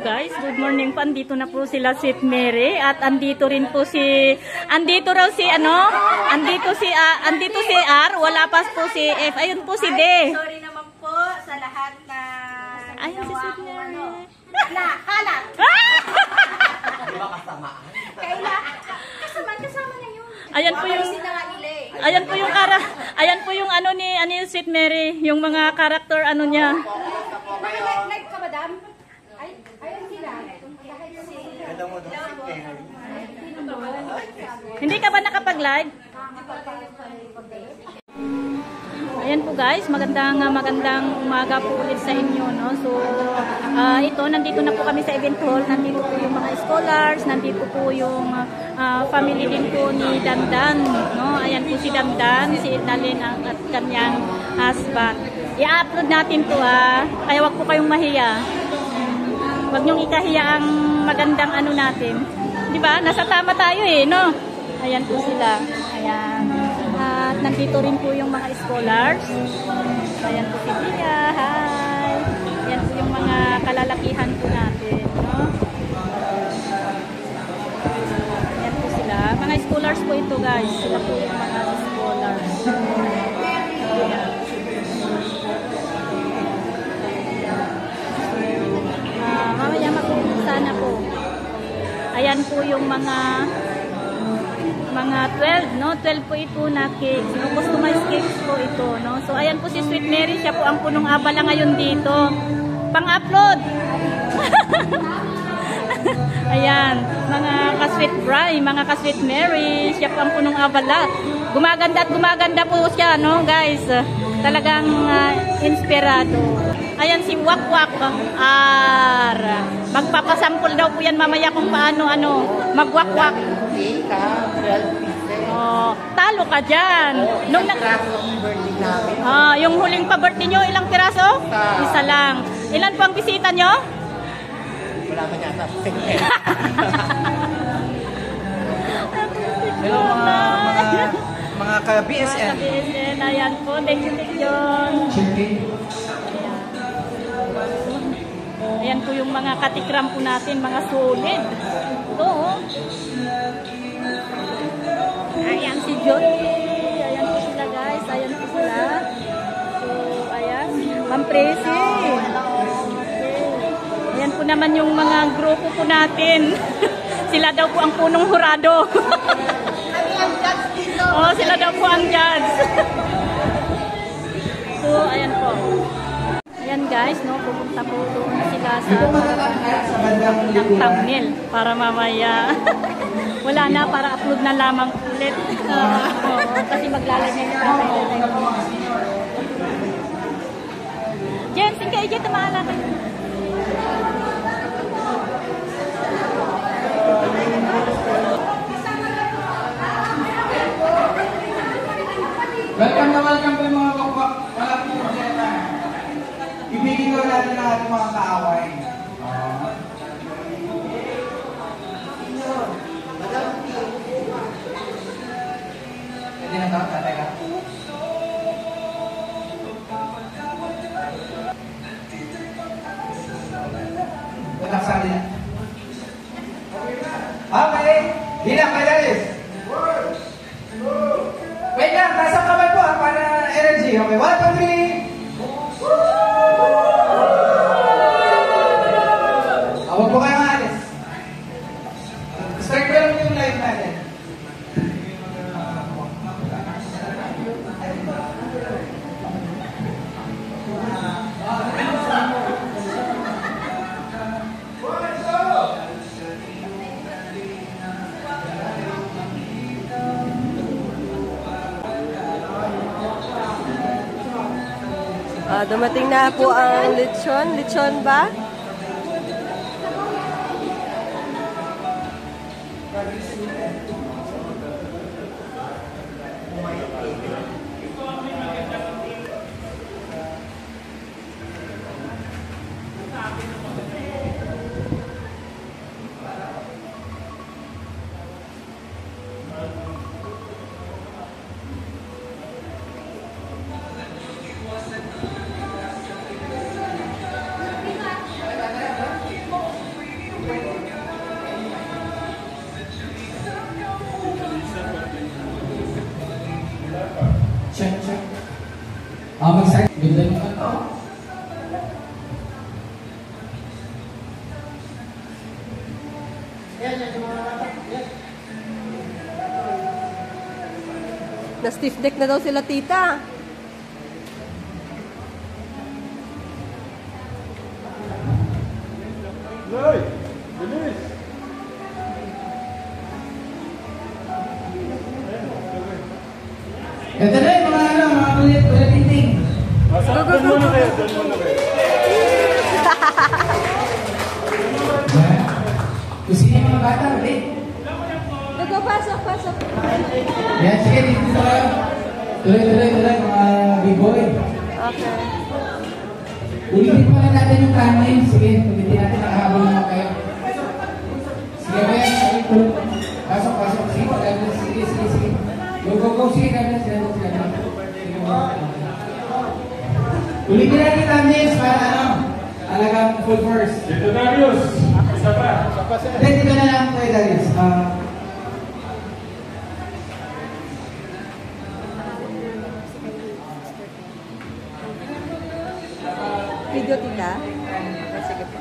guys, good morning po. Andito na po sila Sweet Mary at andito rin po si andito si R, wala pa po si F. Ayun po si D. Sorry naman po sa lahat na ayun si Sweet Mary. Halat. Diba kasamaan? Kasama na yun. Ayan po yung ano ni Sweet Mary, yung mga character ano niya. Nag ka madam? Ayun sila. Hindi ka ba nakapag-live? Ayan po guys, magandang umaga po ulit sa inyo, no? So, nandito na po kami sa event hall. Nandito po yung mga scholars, nandito po yung family din po ni Dandan, no? Ayan po si Dandan, si Idalyn at kanyang husband. I-upload natin to kaya wag po kayong mahiya. Wag niyong ikahiya ang magandang ano natin. 'Di ba? Nasa tama tayo no? Ayan po sila. Ayan. At nandito rin po yung mga scholars. Ayan po si Bia. Hi. Ayan po yung mga kalalakihan po natin, no? Ayan po sila. Mga scholars po ito, guys. Sila po yung mga scholars. Ayan. Mamaya makukusa na po. Ayan po yung mga 12, no? 12 po ito na cakes. No? Customized cakes po ito, no? So, ayan po si Sweet Mary. Siya po ang punong abala ngayon dito. Pang-upload! Ayan. Mga ka-Sweet Bry, mga ka-Sweet Mary. Siya po ang punong abala. Gumaganda at gumaganda po siya, no, guys? Talagang inspirado. Ayan si Wakwak R. Magpapasampol daw po yan mamaya kung paano magwakwak. Oh, talo ka dyan. Nung yung huling pa-birthday nyo, ilang piraso? Isa lang. Ilan po ang bisita nyo? Wala ka yata. Hello mga ka-BSN. Ka-BSN, ayan po. Thank you. Ayan po yung mga katikram po natin, mga solid. Ito, ayan si Jody. Ayan po sila, guys. Ayan po sila. So, ayan. Ma'am Presi. Okay. Ayan po naman yung mga grupo po natin. Sila daw po ang punong hurado. Oh, sila daw po ang judge. So, ayan po. Ayan guys, no, pupunta po doon sila sa ng thumbnail para mamaya wala na, para upload na lamang ulit. Kasi maglalagay na tayo. Jen, singkay Jen, tamahala kayo. Welcome po yung mga kakwak. Wala po yung problema. Ibigin ko natin ang ating mga kaaway. Pwede na ito? Tatay ka? Walang sali na. Okay. Bilang kayo guys. Wait lang, tasang kamay po para energy. Okay, 1, 2, 3. Huwag po kayo maalis. Start ko lang yung live natin. Dumating na po ang lechon. Lechon ba? Na-stiff neck na daw sila, tita. Ito na yung mga kulit tinting. Doon muna kayo, doon muna kayo. Gusto niyo mga bata, ulit. Go, pasok. Yan, sige, dito tayo. Tuloy, mga big boy. Okay. Ulitin pa lang natin yung kanin. Sige, ulitin natin, nakahabol naman kayo. Sige, Ben, pasok. Sige. Go, sige, Gabriel. Ulitin natin kanin para alagang full force. Dito, Darius. Isa pa. Dito na lang kayo, Darius. Video, tita. Sige po.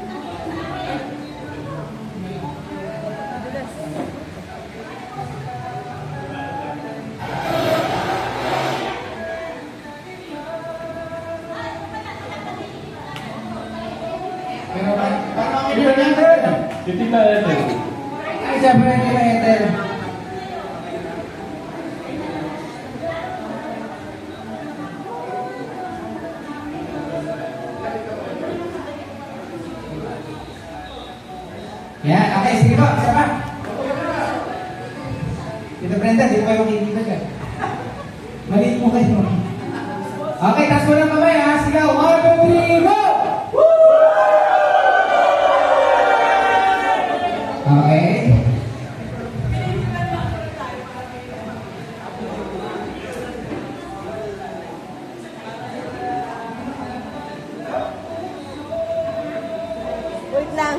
Pero paano ang ito natin? Titignan natin. Ay, sabi na kila Ethel. Yan, okay, sige po, isa pa. Tito Brenda, di pa yung kikita dyan. Maliit mo kayo. Okay, taas mo lang kamay ha. Sigaw, 1, 2, 3, go! Okay. Wait lang.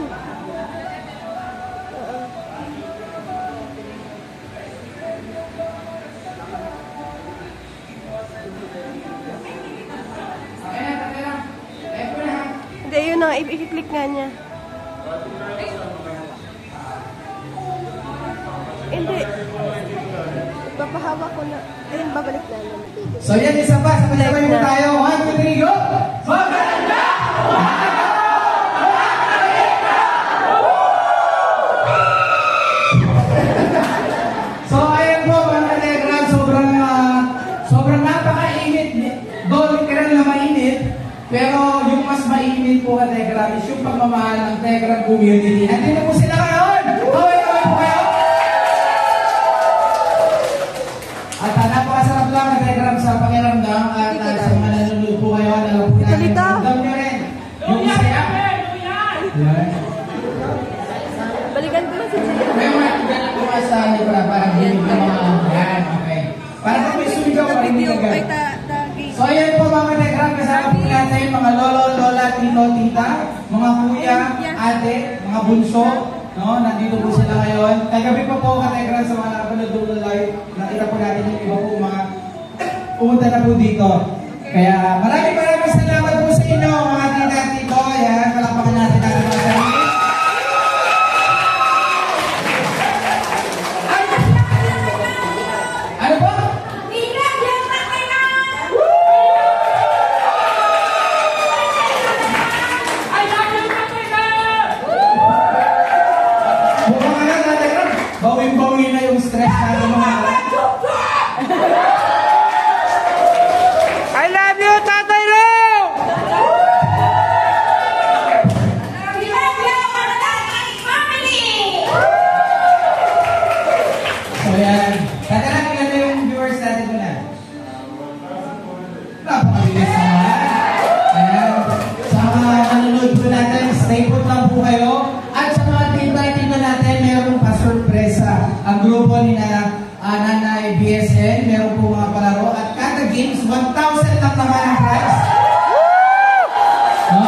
Hindi, yun na. I-click nga niya. Hindi. Papahawak ko na. Ayun, babalik na naman. So yan, isa pa. Sabay-sabay mo tayo. 1, 2, 3, go! Maganda! So ayan po, mga ka-Telegram, sobrang napaka-init. Though literal na mainit, pero yung mas mainit po ka-Telegram is yung pagmamahal ng Telegram community. Andito po sila ngayon! Kaway-kaway po kayo! At napakasarap lang ka-Telegram sa pakiramdam at sa mga nanonood po kayo, alam po natin. Alam nyo rin, yung saya. Yan. Balikan ko lang si Jay. May mga tigalan ko sa niyo para hindi mga yan, okay. Para kung may sumigaw pa rin Video. Ay, agad. game. So ayan po mga Telegram, kasama po natin mga lolo, lola, tito, tita, mga kuya, ate, mga bunso, no? Nandito po sila ngayon. Kagabi pa po Telegram sa mga napanood doon live, nakita po natin yung iba po mga pumunta na po dito. Kaya maraming salamat po sa inyo mga tita at tito. Ayan, palakpakan natin natin mga sarili. Ano po? Mukhang ano, Telegram, bawing-bawi na yung stress natin mga I love you, Tatay Lo! So yan, tatalang ilan na yung viewers natin muna. Napakabilis naman. Ayan, sa mga nanonood po natin, stay put lang po kayo. At sa mga team-by-team natin, meron pa sorpresa. Ang grupo ni Nanay BSN, meron po mga palaro. At kada games, 1,000 lang naman ang prize. No?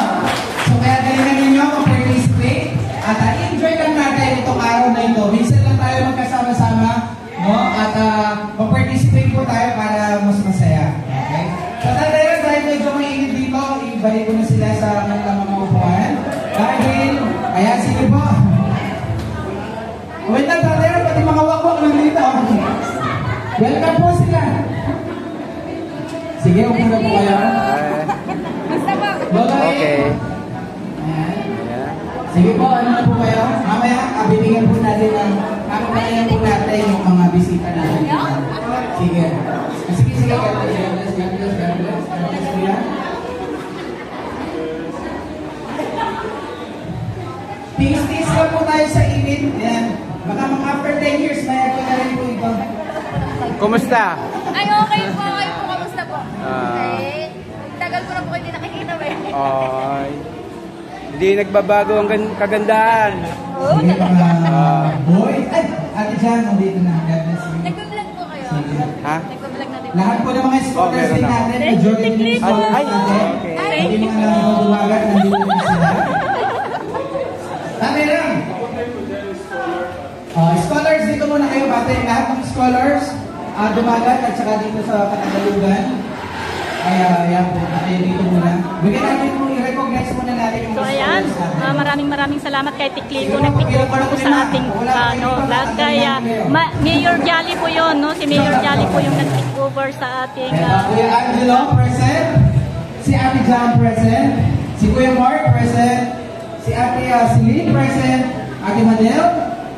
So kaya galingan ninyo mag-participate. At enjoy lang natin itong araw na ito. Minsan lang tayo magkasama-sama. No? At mag-participate po tayo para mas masaya. Okay? So talaga, dahil medyo mainit dito, ibalik ko na sila sa kanilang mga upuan. Dahil, ayan, sige po. Wait lang, tatay, pati mga wakwak nandito. Welcome po sila. Sige, upo na po kayo. Okay. Ayan. Sige po, ano na po kayo? Mamaya, bibigyan po natin ng kakapalayan po natin yung mga bisita natin. Sige. Sige. God bless. Kuya. Tiis-tiis lang po tayo sa init. Ayan. Baka mga after 10 years, mayroon na rin po ito. Kumusta? Ay, okay po. Kamusta po? Okay. Tagal ko na po kayo hindi nakikita ba? Ay. Hindi nagbabago ang kagandahan. Sige mga boy. Ay, Ate Jan, nandito na. God bless you. Nagbablog po kayo. Ha? Nagbablog na din po. Lahat po ng mga scholars meron din na. natin, majority ng scholars Ay, natin. okay. Hindi mga nangdumagat, nandito na sila. Tama lang. Scholars, dito muna kayo, bate. Lahat ng scholars, dumagat at saka dito sa Katagalugan. Ay, yan po, kayo dito muna. Bigyan natin po, i-recognize muna natin yung So mga ayan, scholars natin. maraming salamat kay Tiklito nag-take-over po sa ating vlog. Kaya Mayor Jolly po yun, no? Si Mayor Jolly po yung nag-take-over sa ating Kuya Angelo, present. Si Ate Jan, present. Si Kuya Mark, present. Si Ate Celine, present. Ate Madel,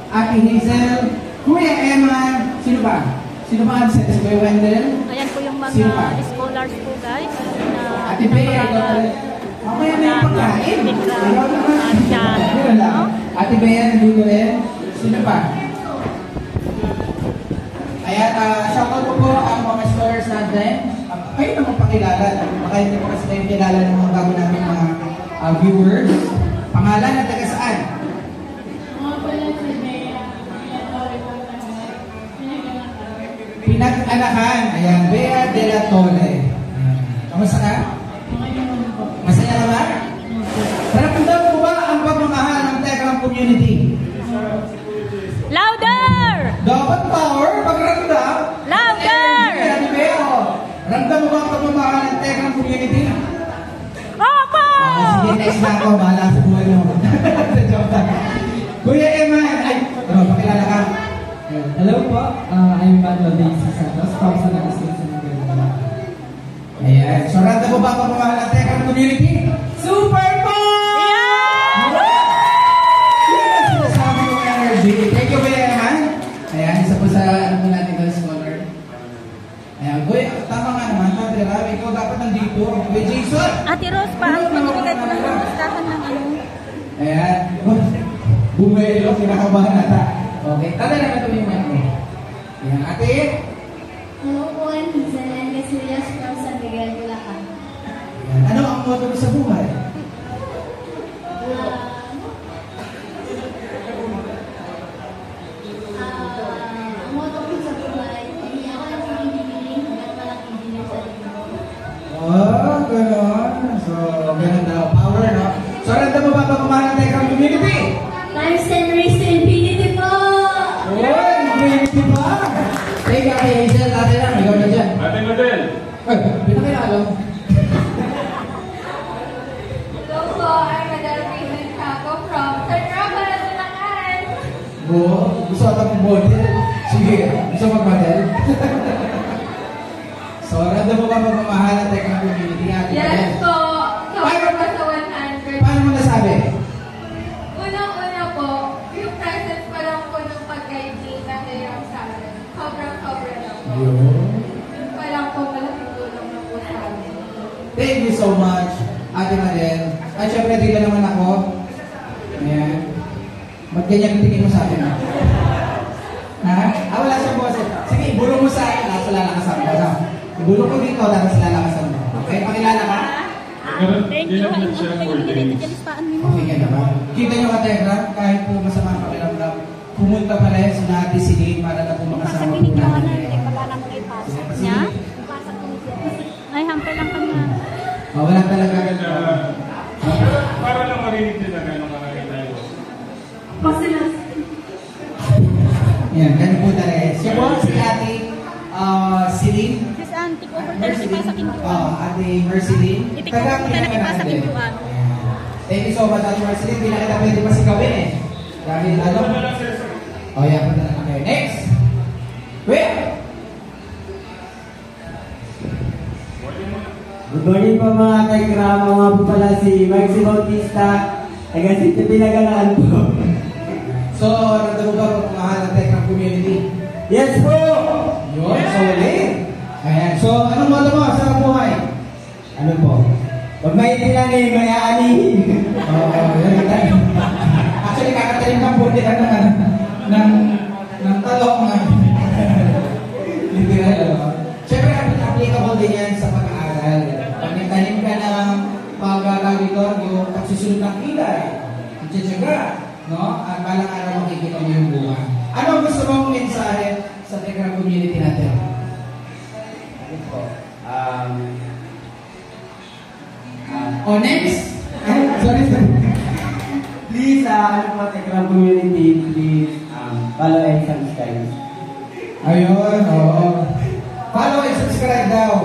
Ate Hazel, Kuya Emma, sino ba? Sino ba absent? Si Kuya Wendell? ayan po yung Sino pa? mga scholars po guys. Ate Bea, mamaya may pagkain. Ate Bea, nandito rin. Sino pa? Ayan, shoutout po ang mga scholars natin. Kayo naman pakilala. Baka hindi po kasi kayo kilala ng mga bago namin mga viewers. Pangalan at taga saan? Pinag-anakan. Ayan, Bea de la Torre. Kamusta ka? Masaya ka ba? Ramdam mo ba ang pagmamahal ng Tekram community? Louder! Dapat power pag ramdam. Louder! Ayan, Bea. Ramdam mo ba ang pagmamahal ng Tekram community? Opo! Sige, next na ako. Bahala sa buhay mo. Joke lang. Kuya Eman. Ay, pakilala ka. Hello po, I'm Manuel Daisy Santos from San Agustin, Manila. Ayan. So, randa mo ba ang pagmamahal ng Tekram community? Super po! Yes! Sinasabi ko energy. Thank you, Kuya Eman. Ayan, isa po sa ano po natin ng scholar. Ayan, Kuya, tama nga naman. Ikaw dapat nandito. Kuya Jason! Ate Rose, paano magbibigay ko ng listahan ng ano? Ayan. Bumelo, kinakabahan ata. Okay, tala naman ito yung mic mo. Ayan, ate. Hello po, I'm Hazel Casillas from San Miguel, Bulacan. Ayan, ano ang motto mo sa buhay? Ang motto ko sa buhay, hindi ako lang pinipiling hanggang malaking din sa inyo. Oh, gano'n. So, gano'n daw. Power, no? So, randa mo ba pagmamahal ng Tekram community? Times 10 raised to infinity po! Uy, infinity pa! Thank you, Ate Hazel. Ate lang, ikaw na dyan. Ate Madel. Ay, pinakilala. Hello po, I'm Madel Raymond Caco from San Rafael, Bulacan. Gusto ata mong model? Sige, gusto mag-model? So, randa mo ba pagmamahal ng Tekram community? Ate Yes Madel? po, cover pa sa 100. Paano mo nasabi? Unang-una po, yung presence pa lang po ng pag-guide na mayroon sa amin. Sobrang lang po. Yung pa lang po, malaking tulong na po sa amin. Thank you so much, Ate Madel. At syempre, dito naman ako. Ayan. Ba't ganyan ang tingin mo sa akin? Ha? Wala siyang boses. Sige, ibulong mo sa akin. Tapos lalakasan mo. No? Ibulong ko dito, tapos lalakasan mo. Okay, pakilala ka? Thank you. Hain mo kayo ng listahan mo. Okay ka na ba? Kita nyo ka, Tekra, kahit po masama ang pakiramdam, pumunta pa rin sa natin si Dave para na po makasama po natin. Niya? Ay, hampe lang kanya. Wala talaga. Para lang marinig nila gano'ng marami tayo. Yan, ganun po talaga. Siya po si Ate Celine. Sis Ann, take over tayo si Pasa Kintuan. Ate Merceline. Itik over tayo na kay Pasa Kintuan. Thank you so much, Ate Merceline. Hindi na kita pwede pasigawin eh. Dahil ano? O, yan, punta na kayo. Next! Wait! Good morning po mga Tegra, mga po pala si Maxi Bautista, taga City Pinagalaan po. So, nandun ba po mahal na Tegra community? Yes po! Yun, solid. Ayan. So, anong moto mo sa buhay? Ano po? Pag may itinangin, may aanihin. Oo, yan tayo. Actually, kakatalim ng buti ng talong. Literal, ano? Siyempre, applicable din yan sa pag-aaral. Pag nagtanim ka ng pag-aaral dito, yung pagsusunod ng kilay, itsaga, no? At balang araw makikita mo yung bunga. Ano ang gusto mong mensahe sa Tegra community natin? Ano po? Next! Sorry. Please, ano po Tegra community, please follow and subscribe. Ayun, oo. Follow and subscribe daw.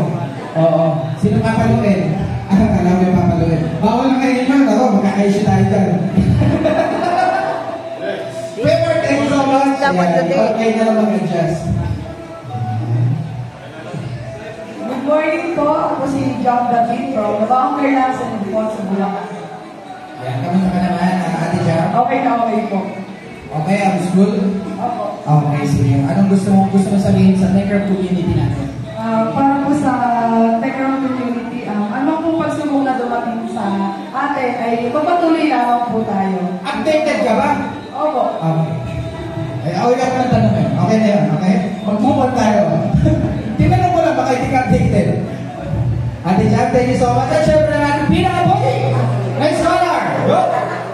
Oo. Sino papaluin? Alam mo yung papaluin. Bawal na kayo yun, ako. Magkakaisyo tayo dyan. Favorite, thank you so much. Okay na lang mag-adjust. Good morning po. Ako si John David from Nabang Kerlang sa Nagpon sa Bulacan. Yan, kamusta ka naman, Ate Jam? Okay na okay po. Okay, ang school? Opo. Okay, sige. Anong gusto mo sabihin sa Tegra community natin? Para po sa Tegra community, ano po pagsubok na dumating sa atin ay magpatuloy lamang po tayo. Updated ka ba? Opo. Okay. Ay, ako yung ang tanong eh. Okay na yun, okay? Mag-move tayo. Tinanong ko lang, baka hindi ka updated. Ate Jam, thank you so much. At syempre natin, pinaka-boy! Nice scholar! Go!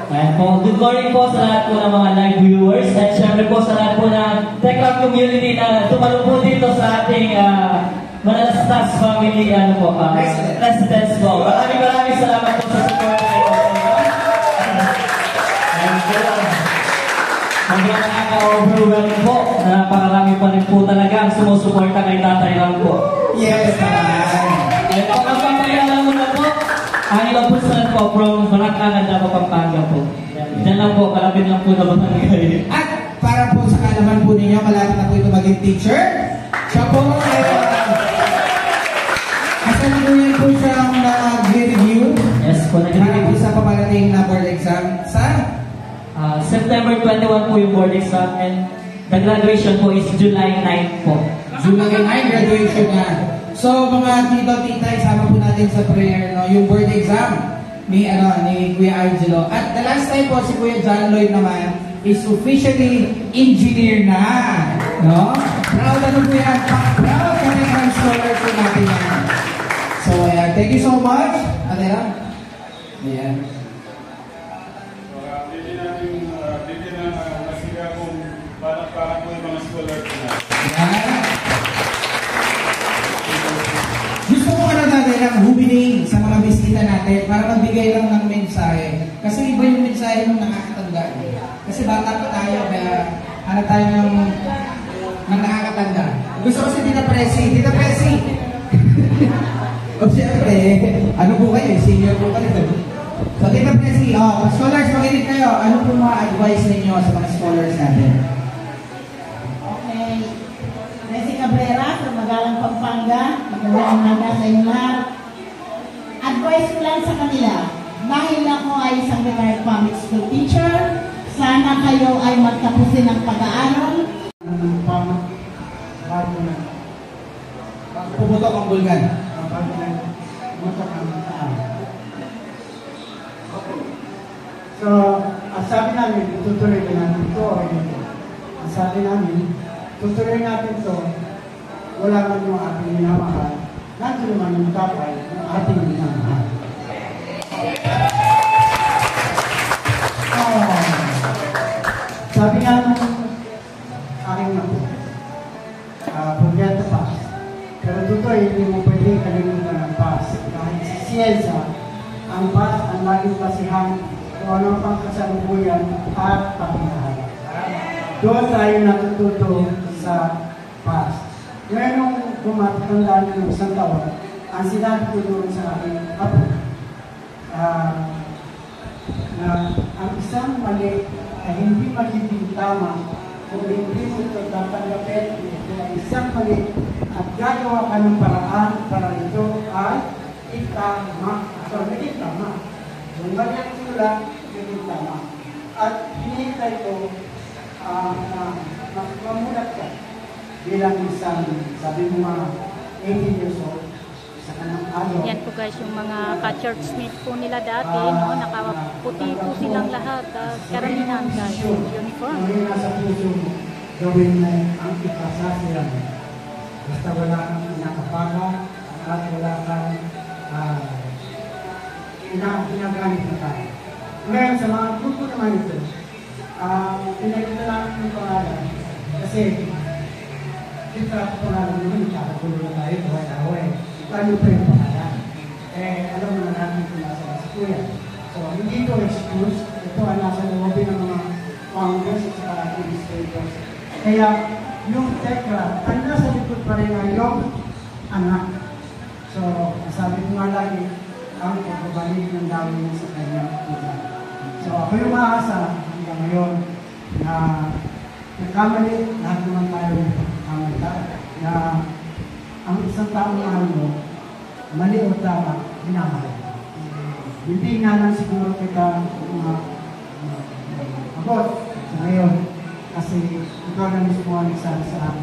Ayan po, good morning po sa lahat po ng mga live viewers at syempre po sa lahat po ng Tegra community na tumalo po dito sa ating Manalastas family residence po. Maraming salamat po sa support na ito. Ayan po. Hanggang nakaka-overwhelm po. Napakarami pa rin po talaga ang sumusuporta kay Tatay Ram po. Yes, man! Ayan po, magpapayala muna po. Angelo Pusan po from Banacanan, Davao, Pampanga po. Diyan lang po, kalapit lang po na barangay. At para po sa kalaman po ninyo, malapit na po ito maging teacher. Siya po kasalukuyan po siyang nag-review. Yes po, para po sa paparating na board exam sa September 21 po yung board exam and the graduation po is July 9 po. July 9, graduation na. So mga tito, tita, isama po natin sa prayer, no? Yung board exam ni Kuya Angelo. At the last time po si Kuya John Lloyd naman is officially engineer na, no? Proud ano po yan? Proud kami ng scholars po natin yan. So ayan, thank you so much. Atera? Ayan. Hindi na masiga kung para po yung mga scholars na. Ayan. Gusto ko natin ang humiling sa mga bisita natin para magbigay lang ng mensahe. Kasi iba yung mensahe ng nakakatanda. Kasi bata pa tayo, kaya hanap tayo ng nakakatanda. Gusto ko si Tita Presi. Tita Presi! O siyempre, ano po kayo? Senior po kayo. So Tita Presi, scholars, makinig kayo. Ano po mga advice ninyo sa mga scholars natin? Okay. Presi Cabrera from Magalang, Pampanga. Magandang umaga sa inyo lahat. Advice ko lang sa kanila. Dahil ako ay isang retired public school teacher, sana kayo ay magtapusin ng pag-aaral. Pumutok ang bulgan. So, ang sabi namin, tutuloy natin ito. Ang sabi namin, tutuloy natin ito. Wala man yung ating minamahal. Nandun naman yung kapay ng ating minamahal. Sabi nga nung aking napo, forget the past. Pero totoo, hindi mo pwedeng kalimutan ang past. Kahit sa siyensya, ang past ang laging basihan kung ano pang kasalukuyan at pakinahal. Doon tayo natututo sa past. Ngayon nung pumatandaan ng isang taon, ang sinabi ko doon sa aking apo, na ang isang mali ay hindi magiging tama kung hindi mo ito tatanggapin, ito ay isang mali at gagawa ka ng paraan para ito ay itama. So, naging tama. Yung mali ang simula, naging tama. At hinihintay ko na mamulat ka bilang isang, sabi mo mga 18 years old, sa kanang ano. Yan po guys, yung mga ka-churchmate po nila dati, no? Nakaputi po silang lahat. Karamihan guys, uniform. Ang nasa puso mo, gawin mo ang ikasasiran. Basta wala kang inakapaga at wala kang ginagamit na tayo. Ngayon, sa mga grupo naman ito, pinagkita lang yung pangalan kasi kita ako pangalan naman, kakagulo na tayo, kaway-kaway. Paano pa yung pangalan? Alam naman natin kung nasa si Kuya. So, hindi ito excuse. Ito ang nasa lobby ng mga founders at saka administrators. Kaya, yung tekra, ang nasa likod pa rin ay yung anak. So, sabi ko nga lagi, ang pagbabalik ng dawin sa kanyang ina. So, ako yung maasa hanggang ngayon na nagkamali, lahat naman tayo nagkamali na ang isang taong mahal mo, mali o tama, minamahal. Hindi nga lang siguro kita abot sa ngayon kasi ikaw na mismo ang nagsabi sa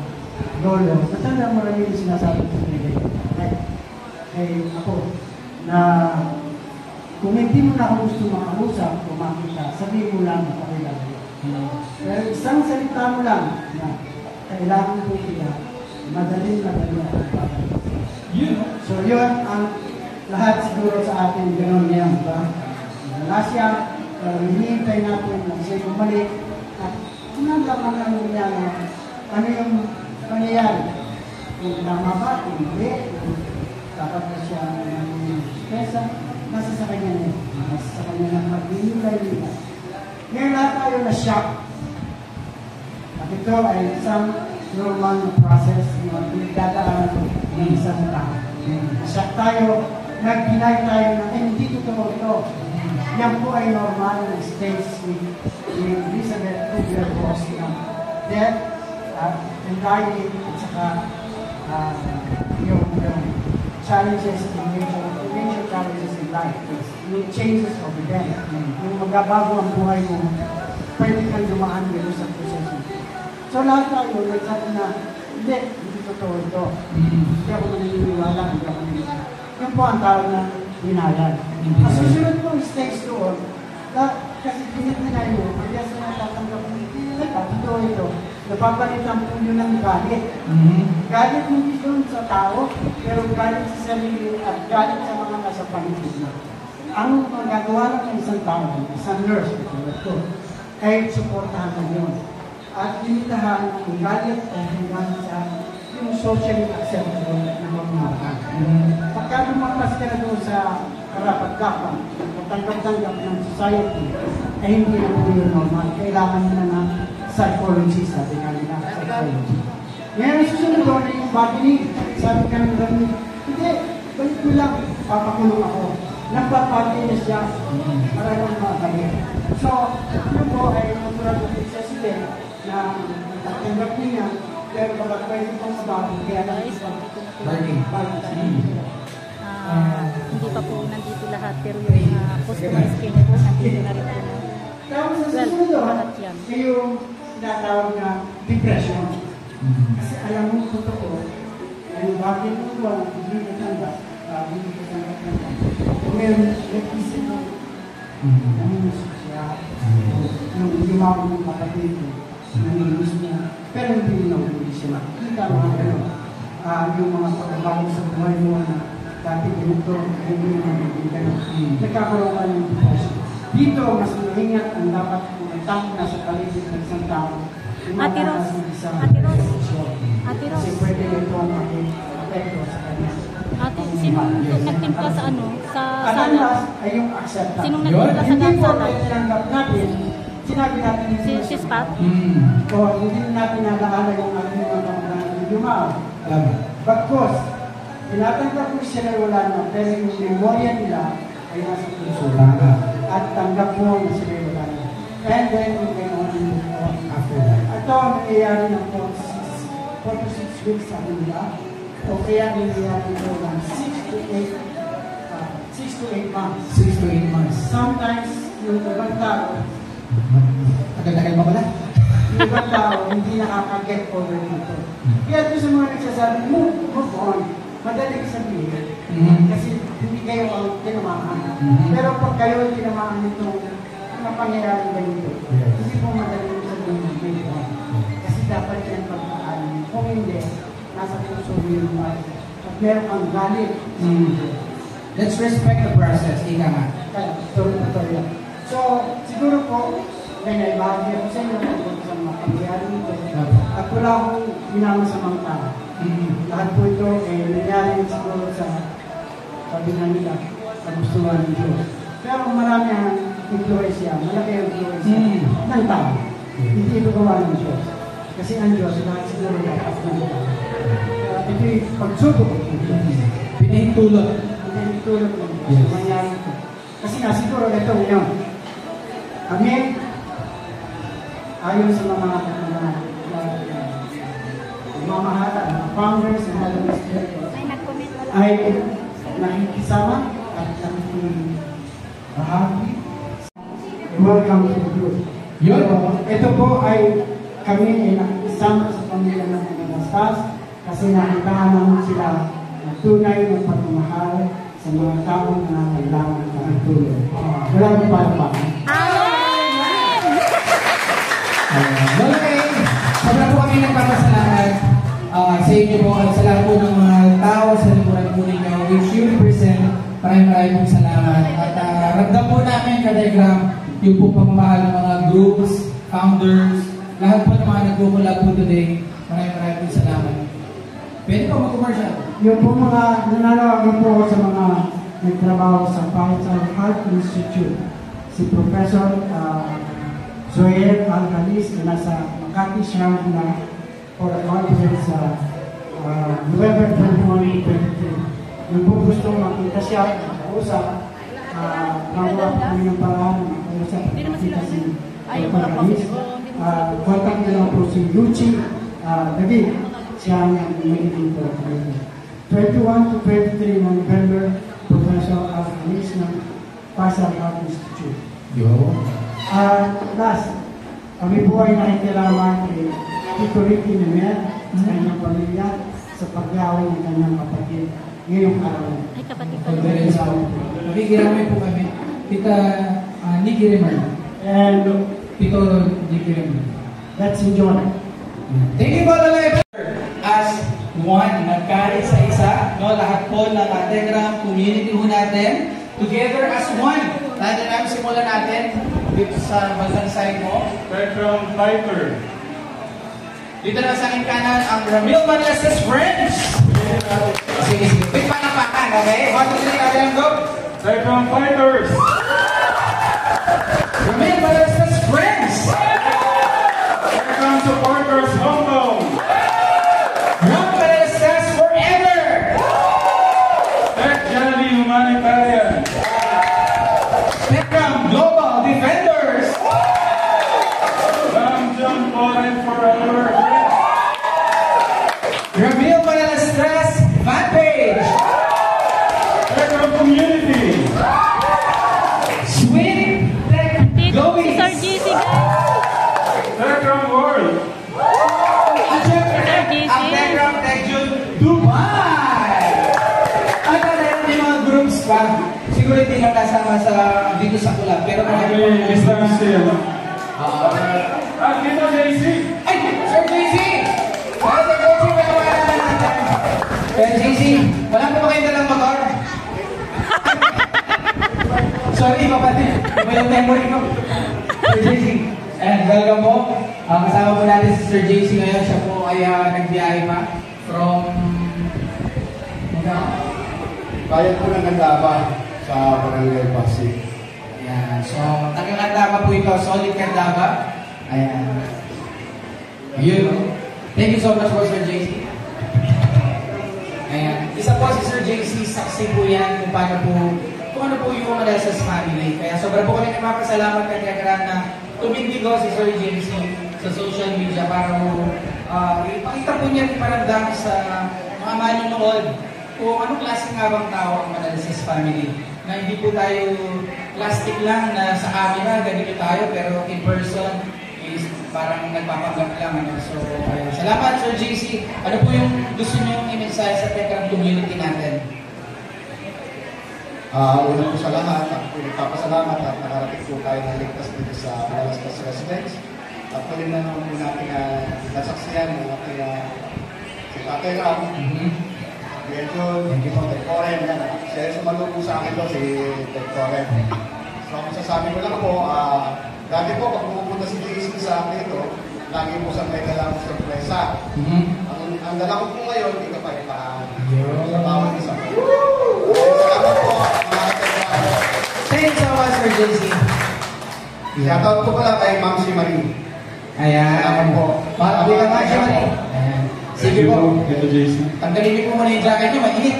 lolo. Sa tanda marami yung sinasabi sa pinigay. Eh, ako, na kung hindi mo na ako gusto makausap o makita, sabihin mo lang na pakilala. Pero isang salita mo lang na kailangan po sila, madaling ako pagpapalala. So yun ang lahat siguro sa atin, gano'n yan, ba? Wala siya, hinihintay natin na siya bumalik at nalaman namin niya na ano yung pangyayari. Kung tama ba, kung hindi, dapat na siya kesa, nasa sa kanya niya. Nasa sa kanya na mag-inulay nila. Ngayon lahat tayo na shock. At ito ay isang normal na process na pinagdadaan ng isang tao. Shock tayo, nag-deny tayo na hindi totoo ito. Yan po ay normal na stage ni Elizabeth Kubler-Ross na death, anxiety, at saka yung challenges in major challenges in life. Yung changes of event. Yung magbabago ang buhay mo, pwede kang dumaan dito sa proseso. So lahat tayo, nagsabi na, hindi totoo ito. Hindi ako maniniwala, hindi ako maniniwala. Yun po ang tawag na denial. Ang susunod po stage doon, kasi pinag-deny mo, hindi sa natatanggap mo, totoo ito. Napapalit ang punyo ng galit. Galit hindi doon sa tao, pero galit sa sarili at galit sa mga nasa paligid mo. Ang magagawa ng isang tao, isang nurse, ay supportahan mo yun. At limitahan ang galit ay hanggang sa yung socially acceptable na mamamakan. Pagka lumakas ka na doon sa karapat-dapat, katanggap-tanggap ng society, ay hindi na po yung normal. Kailangan na ng psychology, sabi nga nila, psychology. Ngayon, susunod doon yung bargaining. Sabi ka ng gano'n, hindi, balik ko lang, papakulong ako. Nagpapagay na siya para lang mabalik. So, yun po ay natural na successful na tatanggap niya, pero kapag pwede pong sabahin, kaya lang hindi pa po nandito lahat, pero yung customized skin po, nandito na rin po. Tapos sa susunod, yung tinatawag na depression. Kasi alam mo totoo, yung bakit mo ba hindi natanggap, hindi natanggap na ngayon, nag-isip mo, naminis siya, yung lumawag ng kapatid mo, naminis niya, pero hindi siya makikita mga gano'n. Yung mga pagbabago sa buhay mo na dati ganito, hindi mo nabibigyan. Nagkakaroon ka ng depression. Dito, mas maingat ang dapat pumatang na sa paligid ng isang tao. Ate Ros. Kasi pwede ito ang apekto sa kanya. Ate, sinong nagtimpla sa ano? Sa sala? Ang ay yung acceptance. Sinong nagtimpla sa Hindi po sala? pwede langgap natin, sinabi natin Si Spat? O hindi natin nalaala yung ating mga yumaw. Bagkos, tinatanggap mo sila wala na, pero yung memorya nila ay nasa puso. At tanggap mo na sila wala na. And then, you can only move on after that. Ito, mangyayari ng 4 to 6 weeks sa kanila. O kaya nangyayari ito ng 6 to 8 months. 6 to 8 months. Sometimes, yung ibang tao, Tagal-tagal ba pala? yung ibang tao hindi nakaka-get over dito. Kaya ito sa mga nagsasabi, move on. Madali sabihin. Kasi hindi kayo ang tinamaan. Pero pag kayo ang tinamaan nitong pangyayari ganito, hindi po madali sabihin ng move on. Kasi dapat yan pagpaanin. Kung hindi, nasa puso mo yung pag. At meron kang galit. Let's respect the process, ika nga. Kaya, tuloy-tuloy. So, siguro po, may naibahagi ako sa inyo tungkol sa mga pangyayari nito. At wala akong minamasamang tao. Lahat po ito ay nangyari siguro sa sabi na nila, sa gustuhan ng Diyos. Pero marami ang influensya, malaki ang influensya ng tao. Hindi ito gawa ng Diyos. Kasi ang Diyos, lahat siguro dapat ng tao. Ito'y pagsubok ng Diyos. Pinahintulot. Pinahintulot ng Diyos. Mangyari ito. Kasi nga siguro ito ngayon. Kami, ayon sa mga mamahala, mga founders, mga administrators, ay nakikisama at nakikibahagi. Welcome to the group. Ito po ay kami ay nakikisama sa pamilya ng Anastas kasi nakitaan naman sila ng tunay ng pagmamahal sa mga taong na kailangan ng tulong. Walang palpakan. Okay, sobra po kami nagpapasalamat sa inyo po at sa lahat po ng mga tao sa lipunan po ninyo which you represent. Maraming pong salamat. At ramdam po namin ka-diagram yung po pagmamahal ng mga groups, founders, lahat po ng mga nagkukulab po today. Maraming pong salamat. Pwede po mag-commercial. Yung po mga nananawagan po sa mga nagtrabaho sa Vital Heart Institute. Si Professor Zoyer Alcalis na nasa Makati siya na for a conference sa November 21, 2023. Yung po gusto makita siya, makausap, magawa po kami ng paraan, makausap, makita si Alcalis. Contact nila po si Luchi David, siya ang meeting po. 21 to 23 November, Professor Alcalis ng Vital Heart Institute. Last, kami po ay nakikilama kay Tito Ricky Nemer sa kanyang pamilya sa pagyawin ng kanyang kapatid ngayong araw. Ay, kapatid ko. Nakikiramay po kami. Tita Nikki Remer. And Tito Nikki Remer. let's enjoy. Thank you po talaga as one, nagkari sa isa, no, lahat po ng Telegram community po natin, together as one. Natin namin simulan natin dito sa bandang side mo. Spectrum Fighter. Dito na sa aking kanan ang Ramil Manassas Friends. Sige, sige. Wait, panapakan, okay? 1, 2, 3, Adam, go! Spectrum Fighters. Ramil Manassas Friends. Spectrum Supporters Hong Kong. Ram Manassas Forever. Spec Jolly Humanitarian. Spectrum Global Defenders. Ram John Foreign Forever. Ramil Manassas Fanpage. Spectrum Community. Sweet Tech Glowing. Sir GC, guys. Spectrum World. At syempre, ang Telegram Region Dubai. At meron yung mga groups pa. Siguro hindi na kasama sa dito sa kulab. Pero Okay, Mr. Seal. Dito JC. ay, Sir JC! Sir JC, may kawalan natin. Sir JC, wala po ba kayo dalang motor? Sorry, kapatid. Iba yung memory ko. Sir JC. And welcome po. Kasama po natin si Sir JC ngayon. Siya po ay nagbiyahe pa from... Kaya po ng Candaba sa Barangay Pasig. Ayan. So, taga-Candaba po ito. Solid Candaba. Ayan. Ayun. Thank you so much po, Sir JC. Ayan. Isa po si Sir JC. Saksi po yan kung paano po, kung ano po yung Manassas family. Kaya sobra po kami nagpapasalamat kay Kagaran na tumindigo si Sir JC sa social media para ipakita po niya iparamdam sa mga manonood kung anong klase nga bang tao ang Manalasis family. Na hindi po tayo plastic lang na sa camera, ganito tayo, pero in person is parang nagpapanggap lang. Ano? So, ayun. Salamat Sir JC. Ano po yung gusto nyo i-mensahe sa Tekram community natin? Una po sa lahat, ako nagpapasalamat at nakarating po tayo ng ligtas dito sa Manalasis Residence. At tuloy na naman po natin nasaksiyan ng ating si Tatay Ram. Medyo hindi po Tektoren. Siya yung sumalubo sa akin to, si Tektoren. So, ang masasabi ko lang po, dati po, pag pupunta si JC sa akin ito, lagi po sa may dalang sorpresa. Ang dala ko po ngayon, dito pa ipahan. Sa bawat isa po. Salamat po, mga Tektoren. Thanks so much, Sir JC. Shoutout po pala kay Ma'am si Marie. Ayan. Salamat po. Hindi ka Ma'am si Marie. Sige po. Ito, JC. Tanggalin niyo po muna yung jacket niyo, mainit.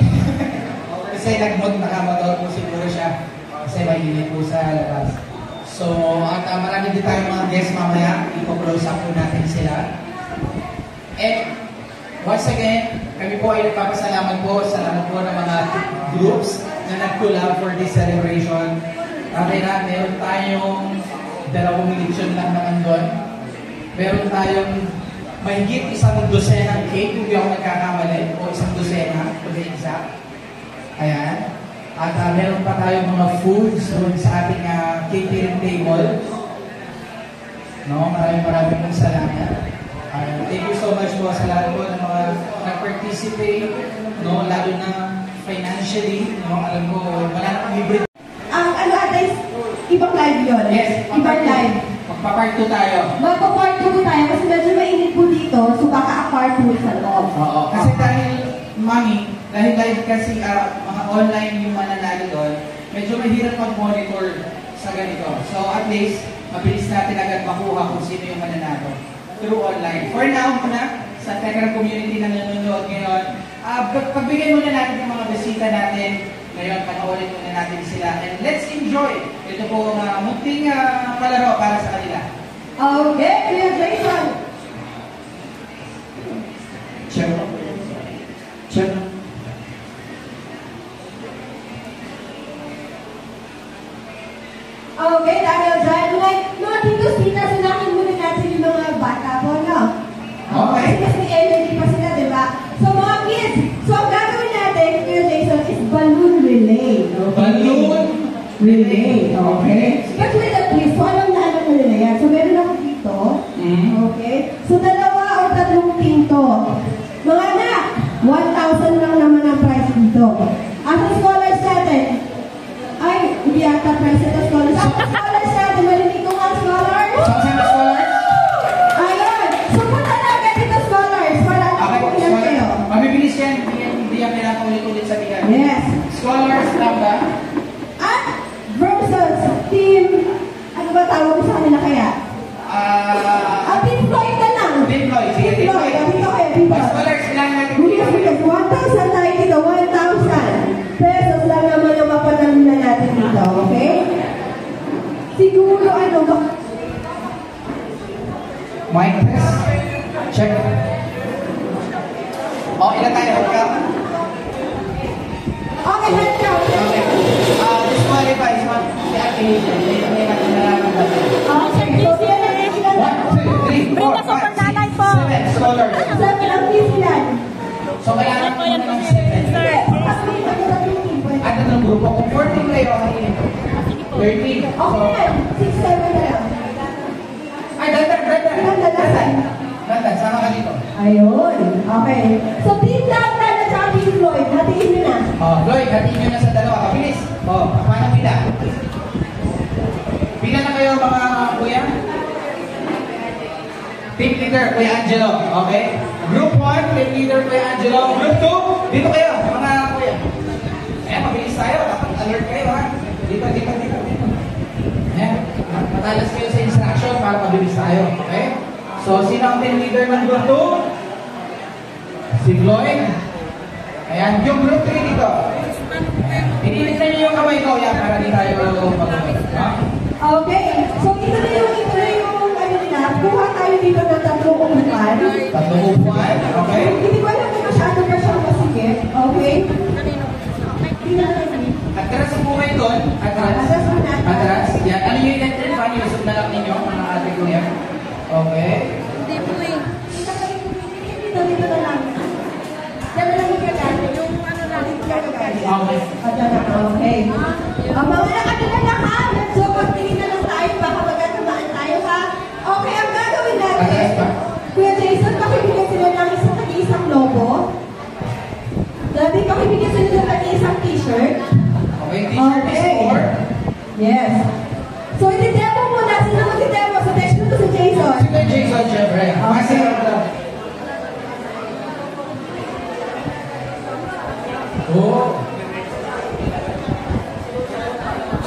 Kasi nakamotor po siguro siya. Kasi mainit po sa labas. So, at marami din tayong mga guests mamaya. Ipo-close up po natin sila. And, once again, kami po ay nagpapasalamat po sa lahat po ng mga groups na nag-collab for this celebration. Okay na, meron tayong 2 edition lang naman doon. Meron tayong mahigit 1 dosenang cake, kung di ako nagkakamali, o 1 dosena, to be exact. Ayan. At meron pa tayong mga foods doon sa ating catering table. No, maraming pong salamat. Thank you so much po sa lahat po ng mga nag-participate, no, lalo na financially, no, alam ko, wala na libre. Ano ate, ibang live yun? Yes, ibang live. Magpa-part 2 tayo. Magpa-part 2 tayo kasi medyo mainit po dito, so baka a-part 2 sa loob. Oo, kasi dahil, Mami, dahil live kasi mga online yung mananalo doon, medyo mahirap mag-monitor sa ganito. So at least, mabilis natin agad makuha kung sino yung mananalo through online. For now, muna, sa Tekram community na nanonood ngayon, pagbigyan muna natin yung mga bisita natin. Ngayon, panoorin muna natin sila. And let's enjoy ito po munting palaro para sa kanila. Okay, Kuya Jason. Check. Check. Okay, dahil dyan, mga titos-titas, sinakin muna natin yung mga bata po, no? Okay. Kasi energy pa sila, di ba? So, mga kids, so ang gagawin natin, Kuya Jason, is balloon relay. Okay? Balloon relay. Okay. But with a twist, so alam na nila yan. So, meron ako dito. Okay? So, 2 o 3 tinto. Mga anak, 1,000 lang naman ang price dito. As a scholars natin, ay, hindi ata price ito scholars. As a scholars natin, marinig ko nga scholars. Saan na scholars? Ayun. So, punta na agad dito scholars. Para Okay, yan kayo. mabibilis yan. Hindi yan pinapaulit-ulit sa bigan. Yes. Scholars lang ba? At versus team, ano ba tawag sa kanila kaya? Team Floyd na lang. Team Floyd. Sige, Team Floyd. Dito kayo, Team Floyd. Scholars lang natin. Because 1,000 tayo dito, 1,000 pesos lang naman yung mapanalina natin dito, okay? Siguro ano ba? Mic test. Check. Ilan tayo? Okay, let's go. Okay. Disqualify is one. Si Ate Hazel. May nararamdaman. Sir JC. 1, 2, 3, 4, 5, 6, 7 scholars. 7 ang pisilan. So, kailangan po na ng 7. At anong grupo? Kung 14 kayo, 13. Okay, 6, 7 na lang. Ay, dandan. Dandan, sama ka dito. Ayun. Okay. So, Team Dandan at saka Team Floyd. Hatiin nyo na. Lloyd, hatiin nyo na sa dalawa. Kabilis. Paano pila? Pila na kayo mga kuya? Team leader, Kuya Angelo. Okay? Group 1, team leader, Kuya Angelo. Group 2, dito kayo, mga kuya. Ayan, mabilis tayo. Dapat alert kayo, ha? Dito. Ayan, matalas kayo sa instruction para mabilis tayo. Okay? So, sino ang team leader ng group 2? Si Floyd. Ayan, yung group 3 dito. Inilit na niyo yung kamay ko, yan, para di tayo mag-uwi. Okay. So, ito na yung ano nila. Kuha tayo dito Tatlong upuan. Okay? Hindi ko alam kung masyado pa siyang masikip. Okay? Atras po kayo doon. Atras. Atras. Yan. Ano yung electric fan? Yung usap na lang ninyo, mga ate ko yan. Okay. Hindi po eh. Dito na lang. Diyan na lang yung kagano. Yung ano natin kagano. Okay. Okay. Ang mga nakakilala ka, so pagtingin na lang tayo, baka magkatamaan tayo ha. Okay, ang gagawin natin, Kuya Jason, pakibigyan sila ng isang logo. Dati pakibigyan sila ng isang t-shirt. Okay, t-shirt is for? Yes. So, iti-demo muna. Sino mag-demo? Sa text ko si Jason. Si Kuya Jason, syempre. Kasi,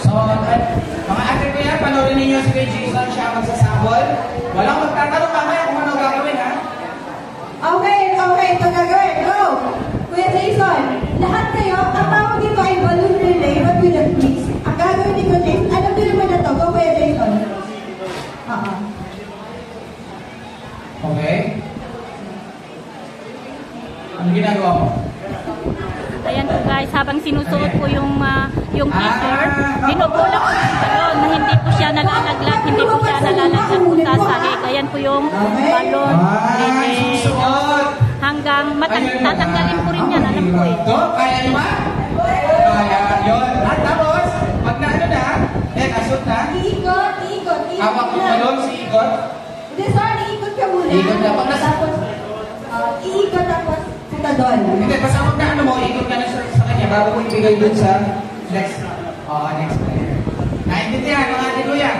So, mga ate ko yan, panoorin ninyo si Kuya Jason, siya magsasabol. Walang magtatanong mamaya kung ano gagawin, ha? Okay, ito gagawin. Go! Kuya Jason, lahat kayo, ang tawag dito ay balloon relay, but with a twist. Ang gagawin ni Kuya Jason, alam niyo naman na to. Go, Kuya Jason. Okay. Ano ginagawa mo? Ayan po guys, habang sinusuot ko yung t-shirt, binubulak ko yung balon na hindi po siya nalalaglag, hindi po siya nalalaglag po sa sahig. Ayan po yung balon. Hanggang tatanggalin po rin yan, alam ko eh. Kaya nyo ba? Kaya yun. At tapos, pag na ano na, asot na. Iikot. Hawak mo balon, si Ikot. Hindi, sorry, iikot ka muna. Iikot na. Pag nasa... Iikot tapos punta doon. Hindi, basta pag na ano mo, ikot ka na sa kanya bago mo ibigay dun sa next player. Naintindihan, mga ate kuya.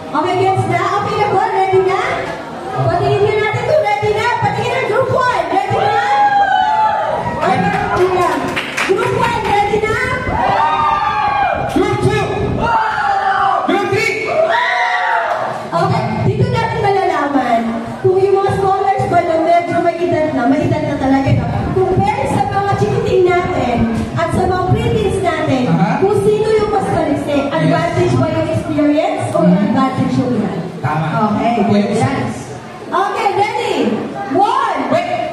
Okay, gets na? Okay na po? Ready na? Patingin nyo natin kung ready na. Patingin na, group 1. Ready na? Okay na. Group 1, ready na? Group 2! Group 3! Okay, dito natin malalaman kung yung mga scholars ba na medyo may edad na talaga. No? Compare sa mga chikiting natin at sa mga preteens natin, kung sino yung mas malisik. Advantage ba yung experience o yung advantage yung edad? Tama. Okay, yes. Okay, ready? 1! Wait.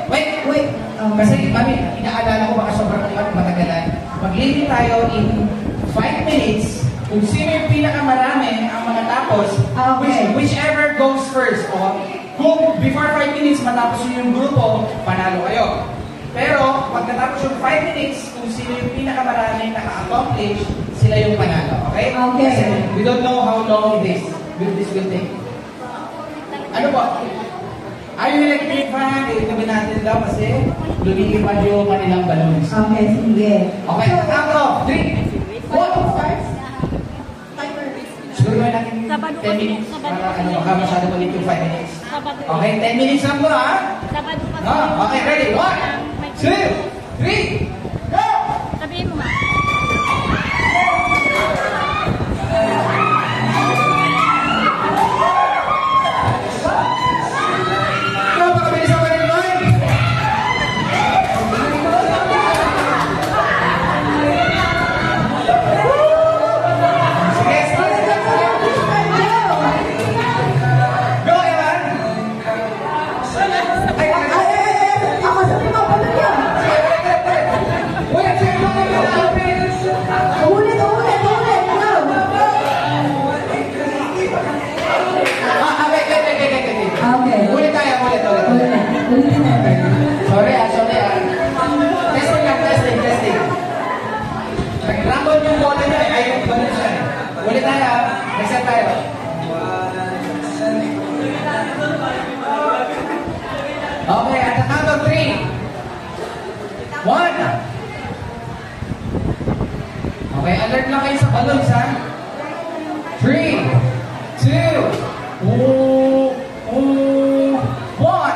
Kasi, mami, inaalala ko baka sobrang matagalan. Mag-limit tayo in 5 minutes kung sino yung pinakamarami ang mga tapos, whichever goes first. O, kung before 5 minutes matapos yung grupo, panalo kayo. Pero, pag natapos yung 5 minutes, kung sino yung pinakamarami naka-accomplish, sila yung panalo. Okay? Okay. Kasi we don't know how long this will take. Ano po? Ayaw nila kinipan, itabi natin daw kasi lumilipad yung kanilang balloons. Okay, sige. Okay, count off. 3, 4. Siguro gawin natin 10 minutes para baka masyado ulit yung 5 minutes. Okay, 10 minutes lang po ha? Okay, ready? 1, 2, 3, go! Sabihin mo nga. Testing. Nag-rambol yung bola niya, ayaw ba na siya? Ulit tayo, reset tayo. Okay, at the count of 3. 1. Okay, alert lang kayo sa balloons, ha? 3, 2, 1,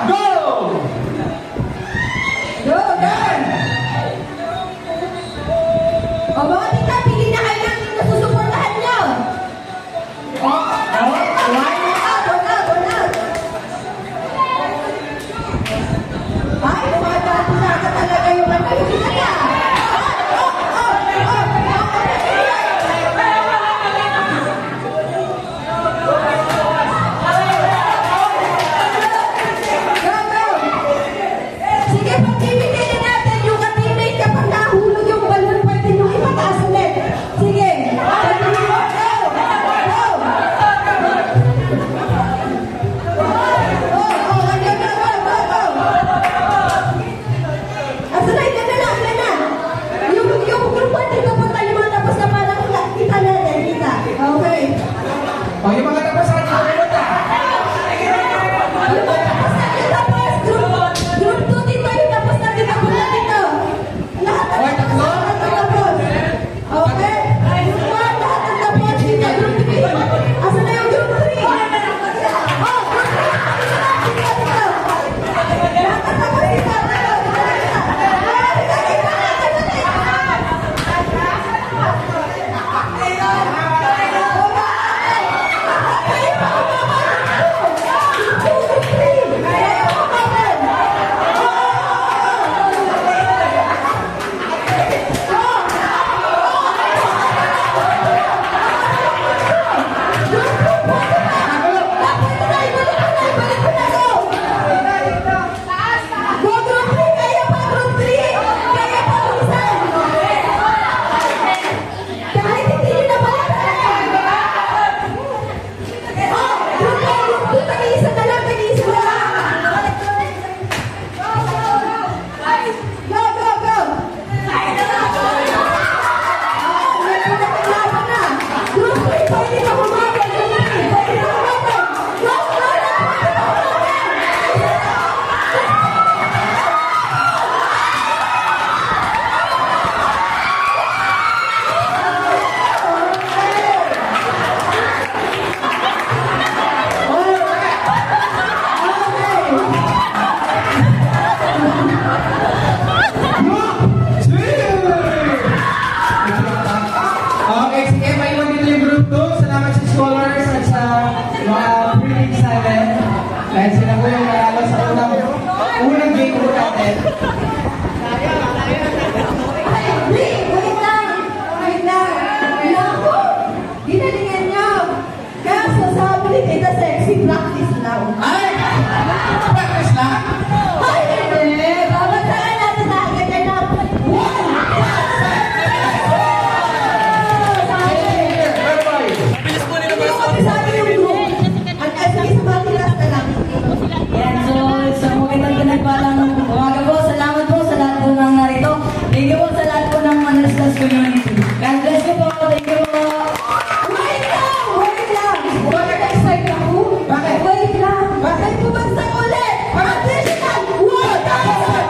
go! Go, done! O mga tita, pili na kayo ng nasusuportahan nyo. One out. Ay, mga tita ka talaga yung ano yung kita niya. Dahil sila po yung nanalo sa unang game po natin. Wait lang! Naku! Ginalingan niyo! Kaso sabi ni Tita Sexy, practice lang. Ay! Practice lang? Ay, hindi! Babantayan natin na agad na. Bilis po nila Hindi ko sabi yung group. Ang sige sa mga tilas na lang. Yan, so sa magandang pinagpalang umaga po, salamat po sa lahat po ng narito. Thank you po sa lahat po ng Manalastas community. God bless you po, thank you po. Wait lang! Bakit excited ako? Bakit? Wait lang! Bakit bumagsak ulit? Additional 1,000!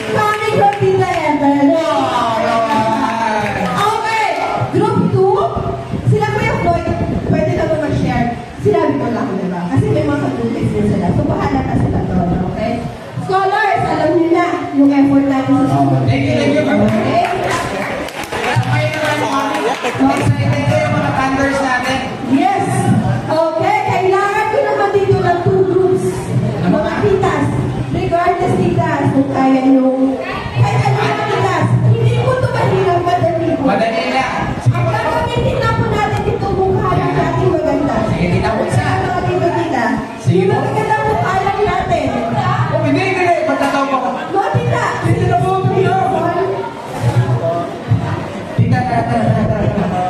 Coming from Tita Ethel. Okay, group 2, sila Kuya Floyd, pwede na ba mag-share? Sinabi ko lang, diba? Kasi may mga ka-groupmates din sila. So, bahala na sila doon, okay? Scholars, alam niyo na yung effort natin sa school. Thank you. Okay? Excited ko yung mga thunders natin. Yes! Okay, kailangan ko naman dito ng 2 groups. Mga titas. Regardless titas, kung kaya nyo. Kahit ano mga titas, hindi ko ito mahirap, madali po. Madali lang. Gagamitin na po natin dito mukha ng ating maganda. Sige, tita po isa. Mga tita. Sige Yung po. maganda po kaya natin. Oh, hindi. Pagkataw po. Mga tita. Tita na po. Tita.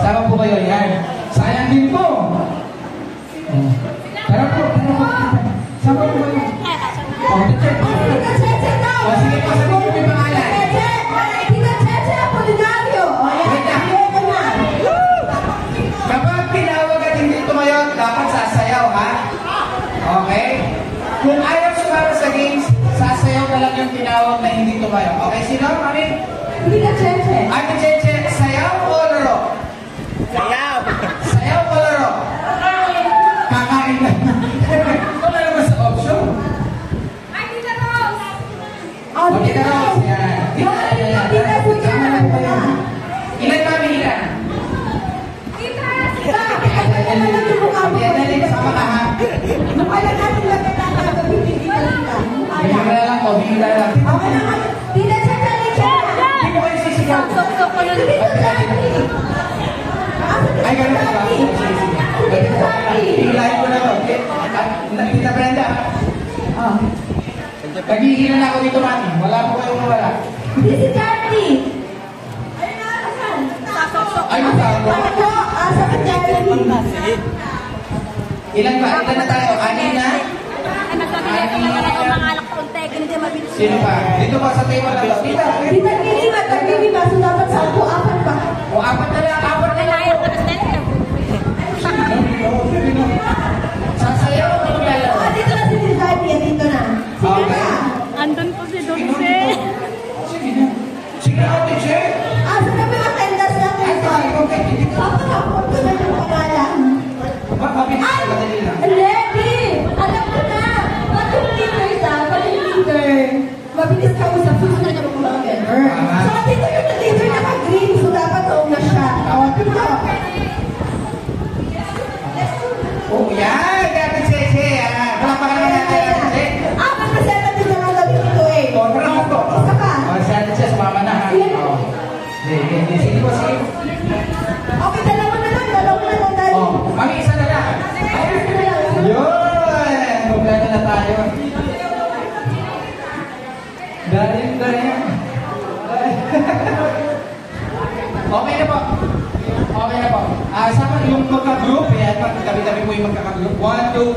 Sama po kayo yan. Sayang din po. Tara po. Sama po kayo. Oh, check. Tita Cheche daw. O, sige po, sabihin ko yung pangalan. Tita Cheche Apolinario. O, yan. Ito na. Kapag tinawag at hindi tumayo, dapat sasayaw, ha? Okay? Kung ayaw sumama sa games, sasayaw na lang yung tinawag na hindi tumayo. Okay, sino? Kami? Tita Cheche. Ate Cheche, sayaw o laro? Sayaw! Sayaw o laro? Kakain na. Wala naman sa option. Ay, Tita Rose! O, Tita Rose, yan. Tita Cheche. Ilan kami ilan? Tita! Dali, sama ka, ha? Mukha lang natin lagay na kagamitin dito nila. Mukha lang. Bihira lang po, bihira lang. Okay na nga. Tita Cheche, Hindi ko kayo sisigaw. Ay, ganun ba? Tinglahin ko na ba? Tita Brenda. Naghihila na ako dito, Mami. Wala po kayong wala. This is Carly. Ay, nakasan. Ay, magkakaroon. Ako, asa ka Carly. Ilan ba? Ilan na tayo? Anin na? Sino pa? Dito pa sa table na ba? Tita, Tita Kini, matagini ba? So, dapat 10, 4 pa. o apat na lang, apat na lang. Sasayaw o maglalaro? Dito na si Tita Kini, dito na. Sige na. Andun po si Dulce. Sige na. Sige na, Ate Che. Asa kami attendance natin, Sol? Papa, napot ko na yung pangalan. Mabilis ka, madali lang. Ready! Alam ko na! Pag yung leaders pag yung leader, mabilis ka usap, susunod na mga member. So, dito yung leader naka-green, so dapat taong na siya. O, dito. Oh, yan! Ate Cheche, yan. Wala pa ka naman natin, Ate Che. Representative na lang kami dito eh. O, tara mo po. Isa ka. O, si Ate Che, sumama na, ha? O. Sige po, sige. Okay, dalawa na lang, dali. O, Mami, isa na lang. Isa na lang. Yun! Kompleto na tayo. Galing. Okay na po. Sama yung magka-group. Ayan, magkatabi-tabi po yung magkaka-group. 1, 2,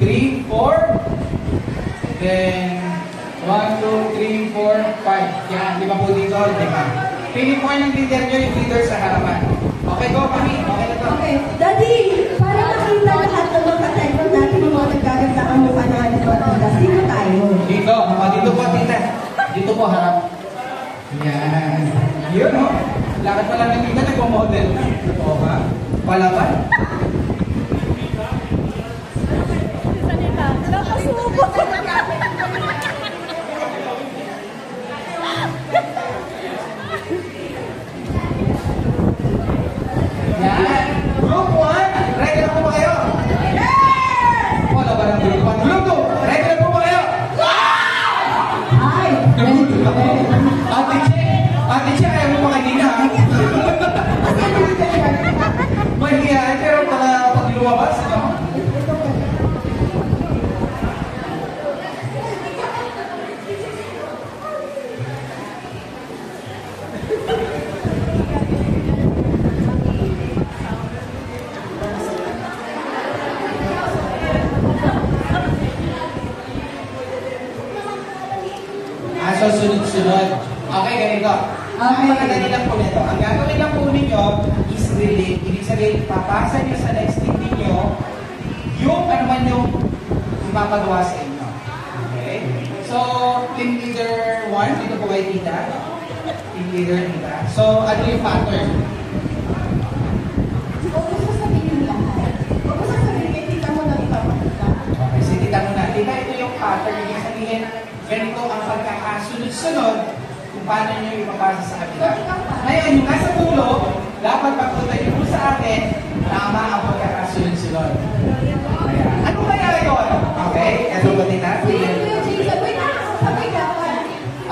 3, 4. Then, 1, 2, 3, 4, 5. Yan, di ba po dito? Di ba? Pili po kayo ng leader nyo, yung leader sa harapan. Okay, go, Mami. Okay na to. Okay, Daddy, para makita lahat ng mga katekron natin yung mga nagkaganda ang mukha na ating mga sino tayo? Dito. Dito po, tita. Dito po, harap. Yan. Yun, no? Lakad pa lang ng tita, nagpo-model. O ba? Palaban. Salita. Nakasubo. Yan. Group Ang magandang lang po nito. Ang gagawin lang po ninyo is relate. Ibig sabihin, papasa nyo sa next team ninyo yung ano man yung ipapagawa sa inyo. Okay? So, team leader 1, dito po kayo tita. Team leader tita. So, ano yung pattern? Huwag mo sasabihin lahat. Huwag mo sasabihin kay tita mo na ipapakita. Okay, si tita mo na. Tita, ito yung pattern. Ibig sabihin, ganito ang pagkakasunod-sunod kung paano nyo ipapasa sa kabila. Ngayon, yung nasa dulo, dapat pagpunta nyo po sa akin, tama ang pagkakasunod-sunod. Ayan. Ano kaya yun? Okay, ito ba tita? Wait na, sabay ka.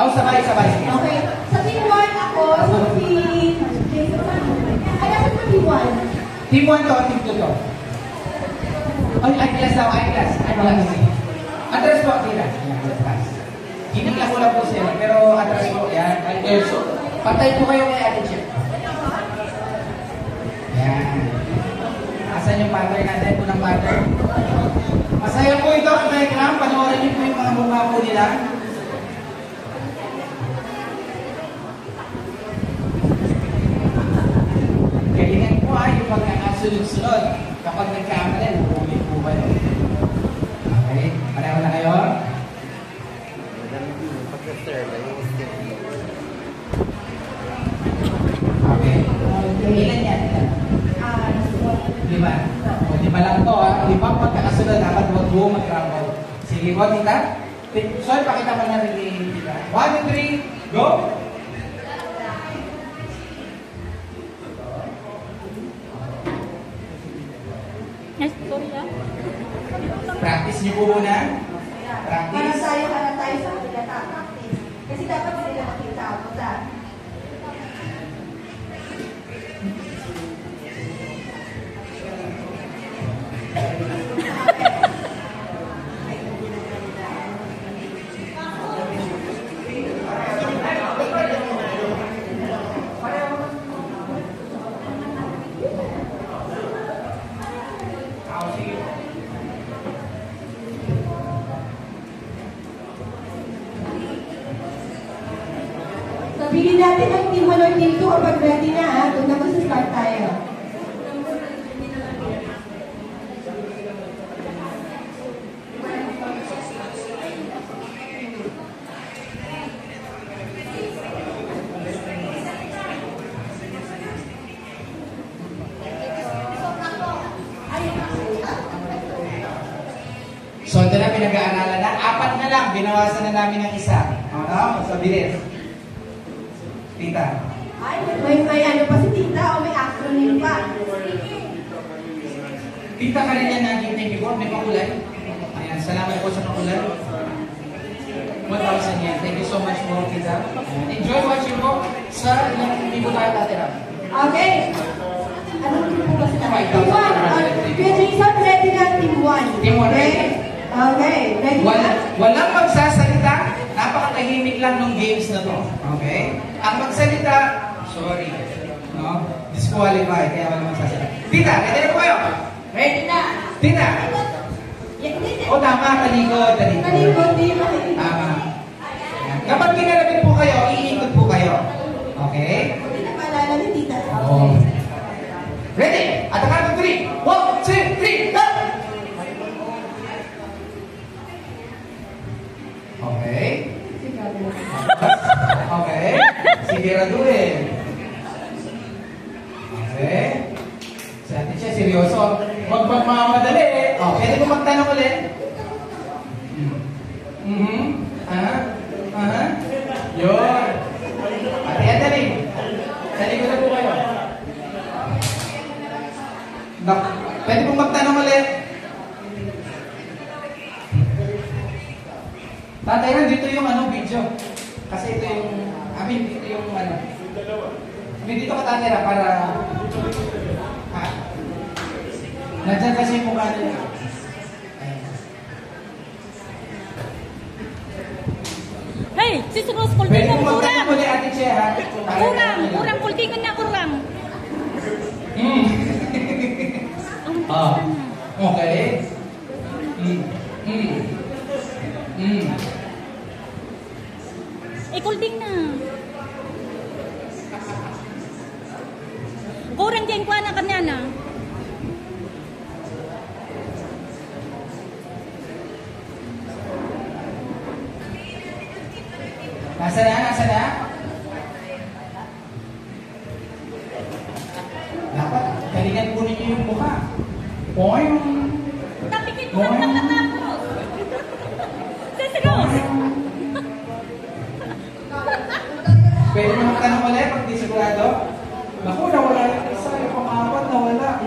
Oh, sabay. Okay, sa team 1 ako, sa team Jason. Ay, nasa team 1. Team 1 to, team 2 to. Ay, eyeglass daw, eyeglass. Address po, tita. Ginig lang po siya, pero address po, yan. So, patay po kayo kay Ate Chip. Yan. Asan yung pattern natin po ng pattern? Masaya po ito ang diagram. Panoorin niyo po yung mga mukha po nila. Galingan po yung pagkakasunod-sunod. Kapag nagkamali, bumili po kayo. Okay? Pareho na kayo? Okay. Ilan yan? 5. O, 5 lang to ha. 5 pagkakasunod, dapat huwag buo mag-travel. Sige po, tita. Sorry, pakita mo na rin tita. 1, 2, 3, go! Yes, sorry ah. Practice niyo po muna. Practice. Para tayo sa kanila practice. Kasi dapat sila makita ako sa Pili natin ang team 1 or team 2 kapag ready na ha. Doon na mag-start tayo. So, ito na pinag-aaralan na. 4 na lang. Binawasan na namin ng isa. Ano? So, bilis. Tita. Ay, may ano pa si tita o may acronym pa. Tita ka rin yan naging thank you po. May makulay. Ayan, salamat po sa makulay. 1,000 yan. Thank you so much po, tita. Enjoy watching po sa ilang libo tayo tatira. Okay. Anong team po ba sila? Team 1. Kuya Jason, ready na team 1. Team 1, ready? Okay. Ready na? Walang magsasalita. Napakatahimik lang ng games na to. Okay? Ang magsalita, sorry. No? Disqualified. Kaya walang magsasalita. Tita, ready na po kayo? Ready na. Tita. O tama, talikod. Talikod, di ba? Tama. Kapag kinalapit po kayo, iikot po kayo. Okay? Hindi na paalala ni tita. Oh. Ready? At the count of 3. 1, 2, 3, go! Okay. Okay. Siguraduhin. Okay. Si Ate Che, seryoso. Huwag magmamadali. Oh, pwede mo magtanong ulit? Yun. Ate Adaling. Sa likod na po kayo. Pwede mo magtanong ulit? Tatay, dito yung video. Kasi ito yung, dito yung dito ka tatira para, nandyan kasi yung mukha nila. Hey, sis Rose, Pwede kultingan mo kurang. magtanong ulit, Ate Che, ha? Kurang, kultingan na kurang. Okay. Kulting na. Ating kuha na kanya na. Nasa na? Nasa na? Dapat, galingan po ninyo yung mukha. Poing! Tapikit mo lang nakatapos. Sisigaw! Pwede mo magtanong ulit pag di sigurado? Naku, nawala yung isa, yung pang-apat, nawala.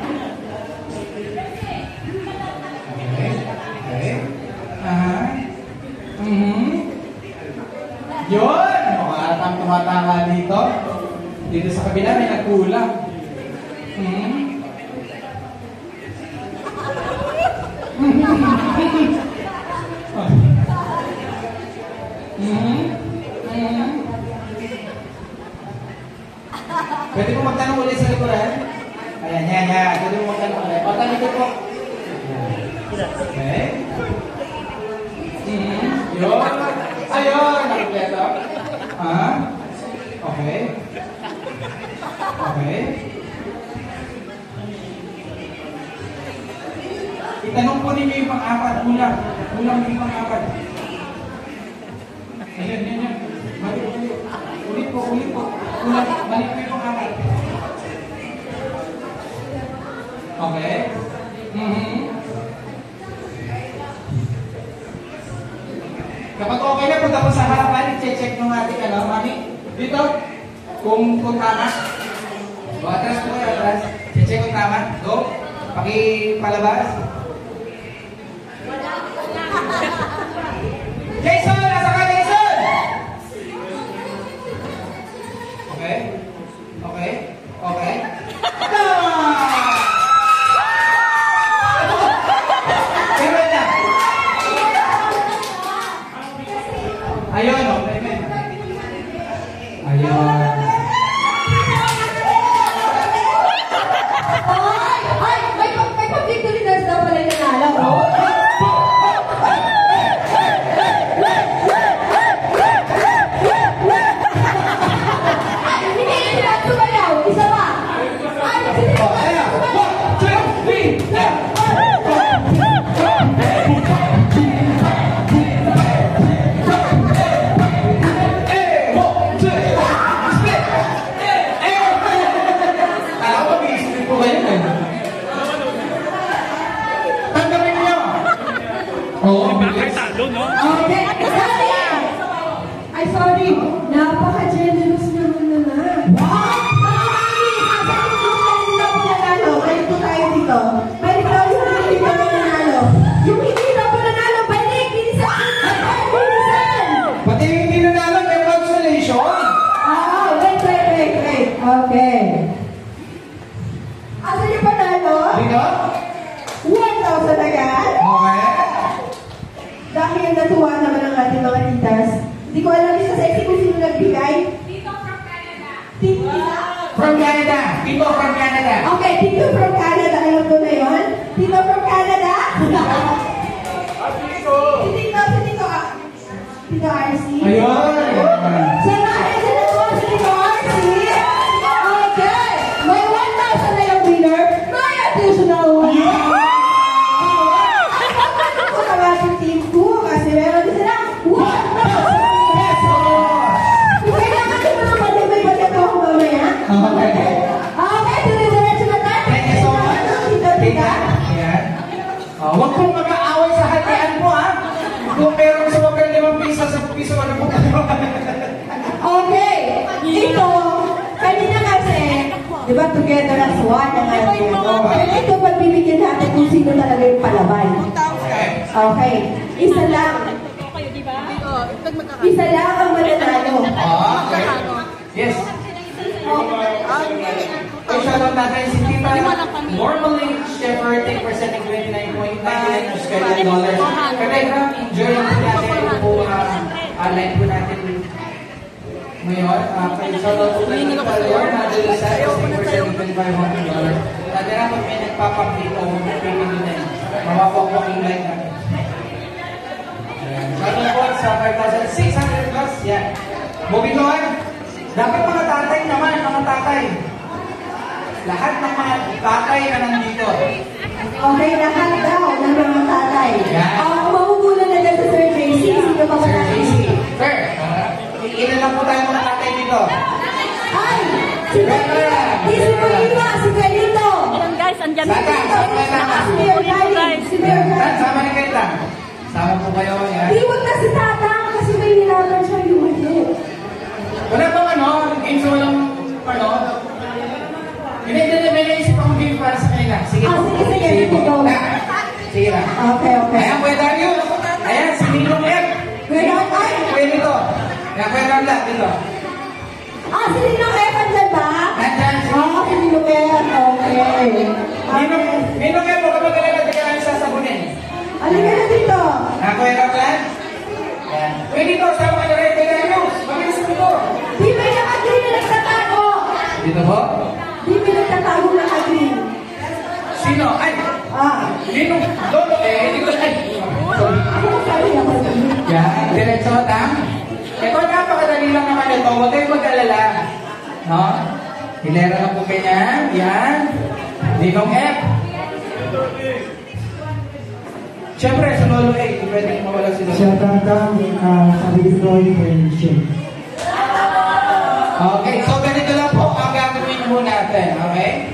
Okay. Okay. Aha. Yun! Mukhang tumatama dito. Dito sa kabila may nagkulang. Pwede mo magtanong ulit sa likuran? Ayan, yan, yan. Pwede mo magtanong ulit. Patalikod po. Okay. Yun. Ayun, nakikita. Okay. Okay. Itanong po ninyo yung pang-apat. Kulang. Kulang yung pang-apat. Ayan, yan, yan. Balik, balik. Ulit po, ulit po. Kulang. Balik po yung pang-apat. Okay. Kapag okay na, punta po sa harapan, i-check nung ating mami. Dito, kung tama. O, atras po kayo, atras. I-check kung tama. Go. Pakipalabas. Jason! Nasa ka, Jason! Okay. Okay. Okay. Ayun, okay. Ayun. Ay, may pag-victory dance daw pala yung nanalo. Hindi, sumayaw. Isa pa. Ay, sige. Ay, sorry. Napaka-generous naman na. Wow! Mga mami, asan yung gusto na po nanalo? Kayo po tayo dito. May ikaw sa hindi pa po nanalo. Yung hindi na po nanalo, balik! Bilisan! Pati yung hindi nanalo, may consolation? Wait. Okay. Asan yung panalo? Dito? 1,000 agad? Okay. Dahil natuwa naman ang ating mga titas. Hindi ko alam sa sexy kung sino nagbigay. Tito from Canada. Tito? From Canada. Tito from Canada. Okay, Tito from Canada. Alam ko na yun. Tito from Canada? Tito RC? Ayun. Sanahin sa nakuha si Tito RC. Okay. May 1,000 na yung winner. May additional 1,000. Team 2 kasi meron din sila 1,000 pesos. Kailangan din mga may budget ako mamaya. Okay, tuloy-diretso na tayo. Thank you so much. Tita. Ayan. Huwag pong mag-aaway sa hatian po, ha? Kung meron sa wag ng 5 piso, 10 piso, ano po kayo? Okay. Ito, kanina kasi, di ba together as one ang ating ito, pagbibigyan natin kung sino talaga yung palaban. Okay. Isa lang. Isa lang ang mananalo. Okay. Yes. So, shoutout natin si Tita Normally Shepherd, representing $29.99 Australian. Kaya enjoy natin po live po natin ngayon. Shoutout po kay Tita Lorna de Lisa, representing $2500. Natin na pag may nagpapaklit o mag-payment din na mawakwak yung live natin. Shoutout po sa 5,600 plus. Yan. Moving on. Dapat mga tatay naman, mga tatay. Lahat ng mga tatay na nandito. Okay, lahat daw ng mga tatay. Mahuhula na dyan sa Sir JC. Sino pa ba natin? Sir, ilan lang po tayo mga tatay dito? Ay! Si Kuya, si Benito! Ayan guys, andyan Saka, Si Mayor Galing. Si Mayor Galing. sama ni Kaita. Sama po kayo. Yan. Di wag na si Tatang kasi may nilaban siya yung hindi. Wala bang ano? Game show walang ano? Hindi, may naisip akong game para sa kanila. Sige po. Sige po. Sige lang. Okay. Ayan, Kuya Darius. Ayan, si Ninong F. Kuya dito. Ayan, Kuya Ramla, dito. Si Ninong F, andyan ba? Nandyan. Si Ninong F, okay. Ninong F, huwag ka mag-alala, di ka lang sasabunin. Halika na dito. Kuya Ramla. Ayan. Kuya dito, sama ka na rin, Kuya Darius. Mabilis mo dito. Di may naka-green na nagtatago. Dito po? Di may nagtatago naka-green. Sino? Ay! Ninong, Lolo, hindi ko ay. Yan, diretso, Tang. Ito, napakadali lang naman ito. Huwag kayong mag-alala. No? Hilera na po ganyan. Yan. Ninong F. Siyempre, sa Lolo A, kung pwede mawala si Lolo. Siya Tatang, sabi ko yung Shem. Okay, so ganito lang po ang gagawin mo natin. Okay?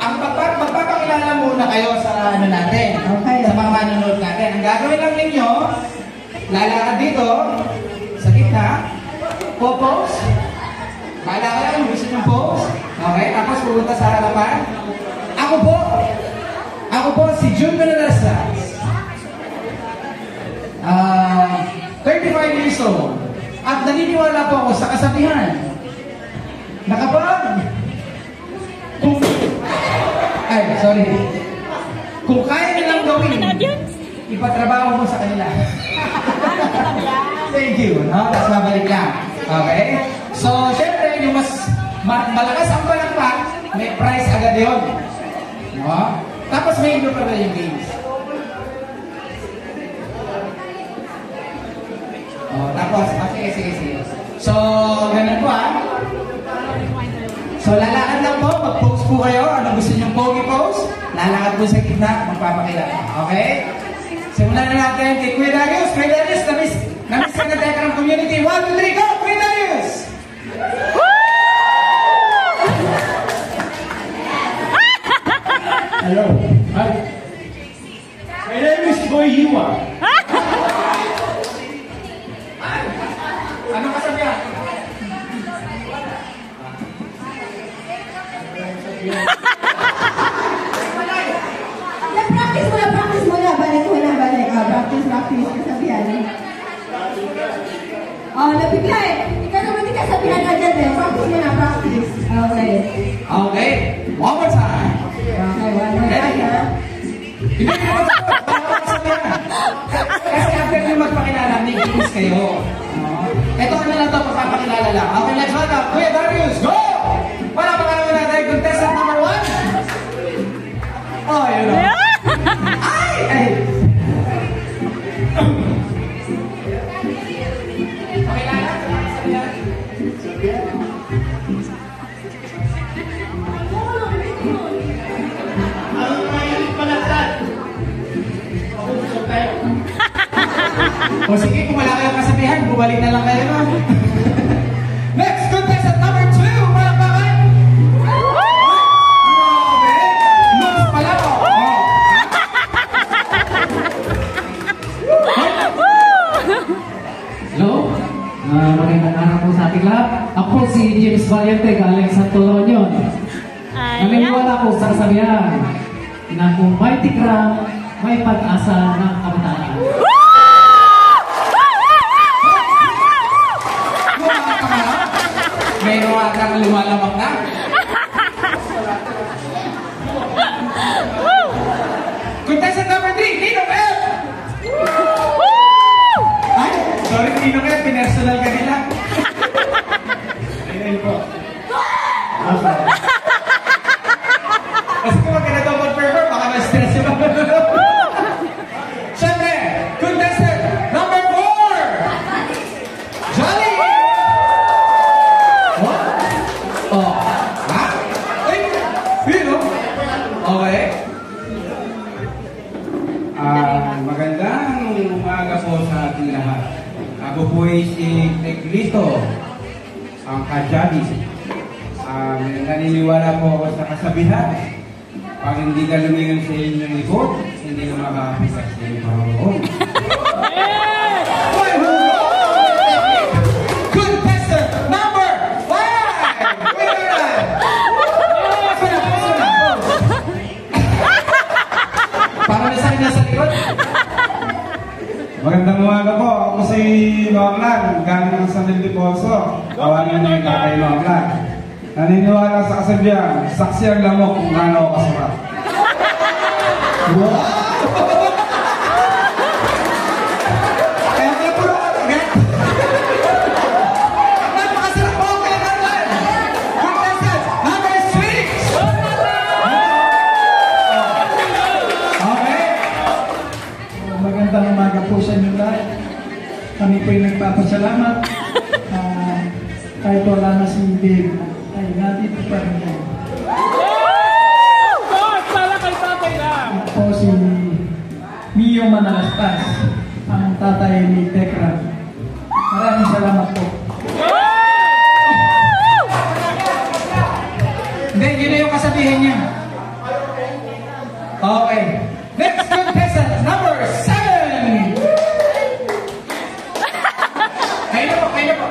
Ang magpapakilala muna kayo sa ano natin. Okay. Sa mga manonood natin. Ang gagawin lang ninyo, lalakad dito, sa gitna, po-pose. Bahala ka lang, gusto nyo pose. Okay, tapos pupunta sa harapan. Ako po si Jun Benalastas. 35 years old. At naniniwala po ako sa kasabihan na kapag kung kaya nilang gawin, ipatrabaho mo sa kanila. Thank you. No? Tapos babalik lang. Okay? So, syempre, yung mas malakas ang palakpak, may prize agad yun. No? Tapos may iba pa yung games. Tapos, sige. So, ganun po So, lalakad lang po, mag-pose po kayo. Ano gusto nyo pogi pose? Lalakad po sa gitna, magpapakilala. Okay? Simulan na natin kay Kuya Darius. Kuya Darius, namiss ka na tayo ng community. 1, 2, 3, go! Kuya Darius! Hello. Hi. My name is Boy Hiwa. Ano kasabihan? Practice muna. Balik. Practice. Kasabihan. Nabigay. Ikaw naman di kasabihan na dyan eh. Practice muna. Okay. One more time. Okay, one more time ha. Hindi ko kasabihan. Kasi after nyo magpakilala, may games kayo. Ito ano lang ito, magpapakilala lang. Okay, let's roll up. Kuya Darius, go! Wala pa kami natin, contestant number 1. Oh, yun o. Ay! O sige, kung wala kayong kasabihan, bumalik na lang kayo no? Next contestant number 2, malapakan! Grabe! Moves pala po! Hello? Magandang araw po sa ating lahat. Ako si James Valiente, galing sa Tolonyon. Naniniwala po sa kasabihan na kung may tikram, may pag-asa ng kabataan. Meron atang lumalabak na. Contestant number 3, Ninong F! Ay, sorry Ninong F, pinersonal ka nila. Ayun po. Kasi kung wag ka na daw mag-perform, baka ma-stress yun. Siyempre, contestant number 4! Jolly! Okay. Magandang umaga po sa ating lahat. Ako po ay si Teglito, ang kajabi. Naniniwala po ako sa kasabihan. Pag hindi ka lumingon sa inyong likod, hindi ka makapitas sa inyong pangalaon. Contestant number 5! Para na sa'yo nasa likod. Magandang umaga po. Ako si Noaklan, galing sa San Ildefonso. Tawanan niyo yung tatay Noaklan. Naniniwala sa kasabihan, saksi ang lamok kung gaano ako kasarap. Wow! Kaya may puro ka agad. Napakasarap po kayo naman! Contestant number 6! Okay. Magandang umaga po sa inyo lahat. Kami po yung nagpapasalamat. Kahit wala na si Dave, ay nandito pa rin kayo. Para kay tatay lang! Ako si Mio Manalastas, ang tatay ni Tekra. Maraming salamat po. Hindi, yun na yung kasabihin niya. Okay. Next contestant, number 7! Kayo na po, kayo na po.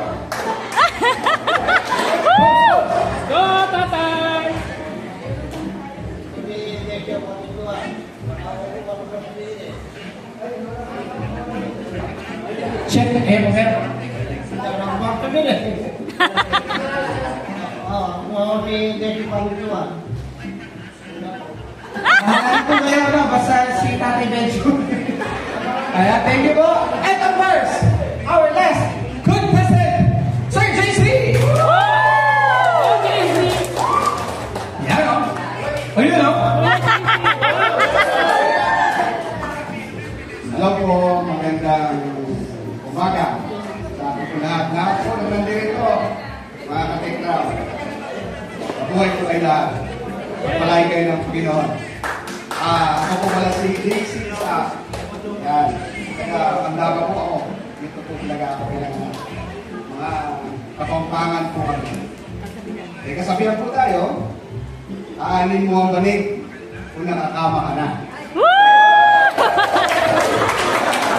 Go, tatay! Check, mo sir. Ano po kayo, basta si Tatay Benjo. Kaya, thank you po. And of course, our last contestant, Sir JC! Yan o. Ayun o. Hello po, magandang umaga. Sabi ko lahat po na nandito, mga katekram. Mabuhay ko kayo lahat. Magpalay kayo ng Panginoon. Ako po pala si JC sa yan. Kaya mandaga po ako. Dito po talaga ako bilang mga kapampangan po kami. Eh, kasabihan po tayo, aanin mo ang banig kung nakakama ka na.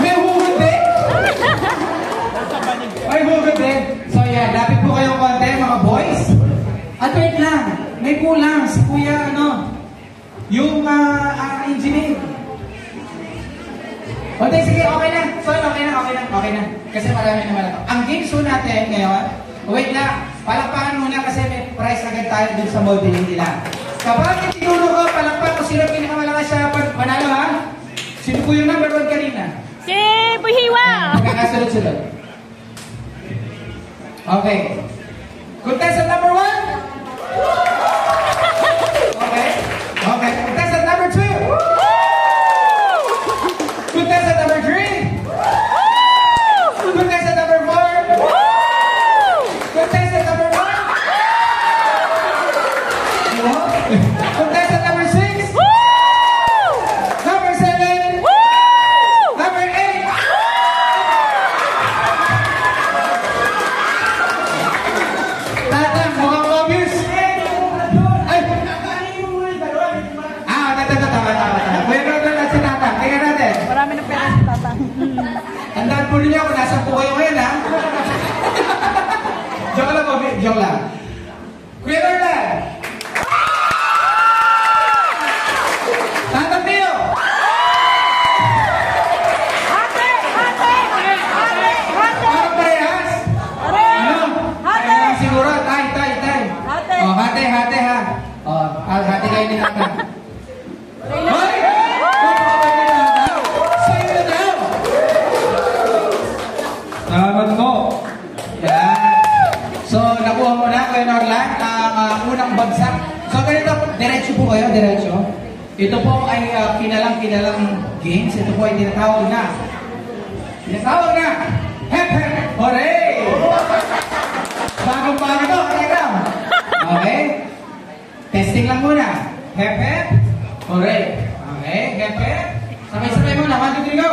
May hugot din! May hugot din! So yeah, lapit po kayong konti mga boys. At wait lang, may kulang si Kuya yung engineer. Okay, sige, okay na. Sorry, okay na. Kasi marami naman ito. Ang game show natin ngayon, wait lang, palakpakan muna kasi may prize agad tayo dun sa modeling nila. Kapag itinuro ko, palakpak kung sino pinakamalakas siya panalo ha? Sino po yung number 1 kanina? Si Buhiwa! Magkakasunod-sunod. Okay. Contestant number 1? Okay. Contestant number 2? Contestant number 3? Contestant number 4? Contestant number 1? Contestant number 6? Number 7? Number 8? Tatang, mukhang obvious. Ay! Tama. Kuya Rodon at si Tatang. Tingnan natin. Marami ng pera si Tatang. Tandaan po ninyo kung nasa po kayo ngayon, ha? Joke lang. Kuya Rodon! Tatang Pio! Ano parehas? Ano? Parehas siguro. Tay. Hati ha. Hati kayo ni Tatang. Hoy! Sa'yo na daw! Salamat po. Yan. So, nakuha mo na, Kuya Norlan, ang unang bagsak. So, ganito, diretso po kayo, diretso. Ito po ay kinalang games. Ito po ay tinatawag na. Hep, hooray! Bagong-bago to, Telegram. Okay? Testing lang muna. Hep, Hooray. Okay, hepe. Sabay-sabay mo na. 1, 2, 3, go.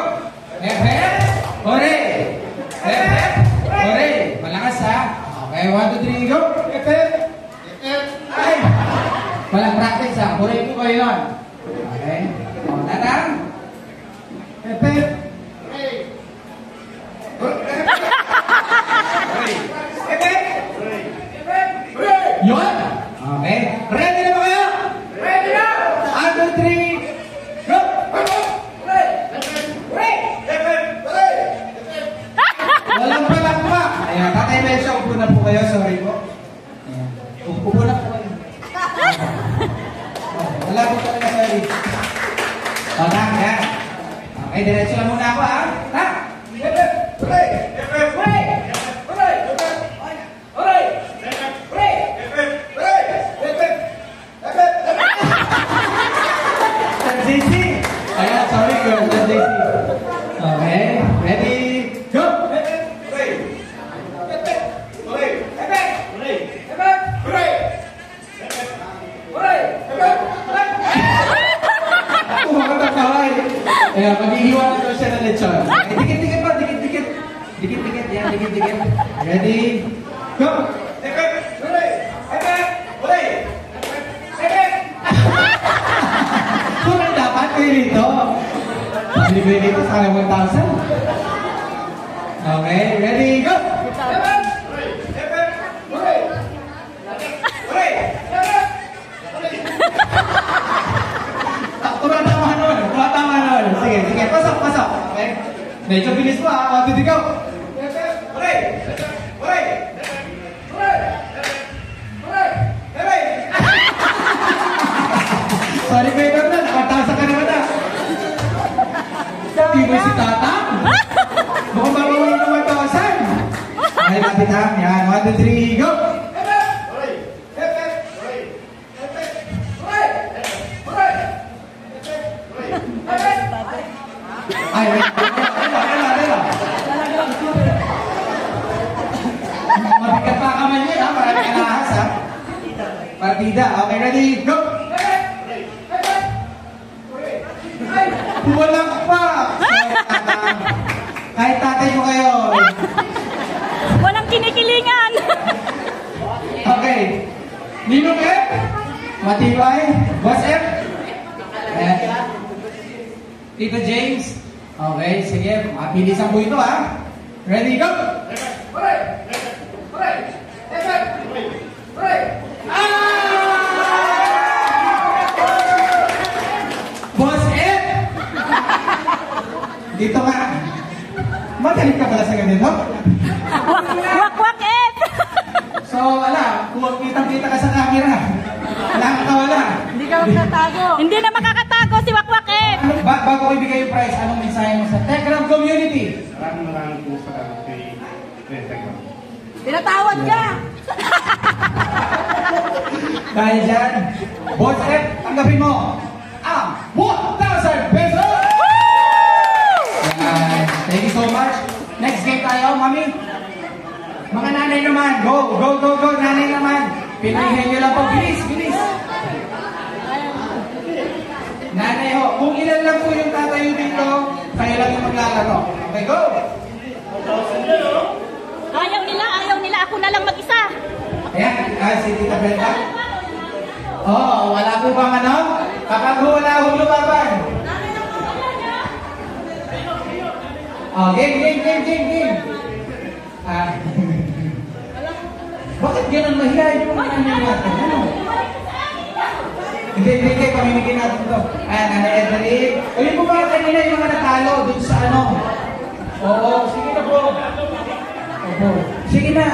Hepe. Hooray. Hepe. Hooray. Malakas ha. Okay, 1, 2, 3, go. Hepe. Ay. Walang practice ha. Hooray po kayo yun. Okay. O, tatang. Hepe. Yun. Okay. Ready na ba kayo? Ready na! 1, 2, 3, go! Walang palakpak. Ayan, Tatay Besha, upo na po kayo. Sorry po. Ayan. Upo na po kayo. Wala po talaga, sorry. O, tang, yan. Okay, diretso lang muna ako, ha? Tang! Okay, ready, go! Ayan, mag-iiwan na siya ng lechon. Dikit-dikit pa, dikit-dikit. Dikit-dikit, yan, dikit-dikit. Ready, go! Kung dapat kayo rito. Pag-libay dito sa 1,000. Okay, ready, go! Tumatama nun. Sige, pasok. Okay? Medyo bilis mo ha. 1, 2, 3, go! Sorry, Peter na. Nakatasa ka naman na. Di ba si Tatang? Mukhang babawin ng 1,000. Okay, lapit ha. Yan, 1, 2, 3, go! Ay, mabigat pa kamay niyo ha. Marami ka nahas ha. Partida. Okay, ready, go! Walang pa! Kahit tatay mo kayo. Walang kinikilingan. Okay. Ninong F. Matibay. Boss F. Tito James. Okay, sige. Mabilisan po ito ha. Ready, go! Boss F! Dito nga. Magaling ka pala sa ganito? Wak F! So, kung kitang-kita ka sa camera, wala ka kawala. Hindi ka makatago. Hindi na makakatago si Wak F! Bago ko ibigay yung prize, anong mensahe mo sa Tekram community? Maraming po sa kay Tekram. Tinatawad ka! Dahil dyan, Boss F, tanggapin mo ang 1,000 pesos! Thank you so much. Next game tayo, Mami. Mga nanay naman, go, nanay naman. Pilihin nyo lang po, bilis. Nanay ho, kung ilan lang po yung tatayo dito, kayo lang yung maglalaro. Okay, go! Ayaw nila, ako na lang mag-isa. Ayan, si Tita Brenda. Wala po bang ano? Kapag wala akong lumaban. Game. Bakit ganun mahihayin yung mga nanay natin? Ano? Hindi, pamimigin natin ito. Ayan, Nanay Evelyn. Ayun po ba kanina yung mga natalo dun sa ano? Oo, sige na po. Opo. Sige na.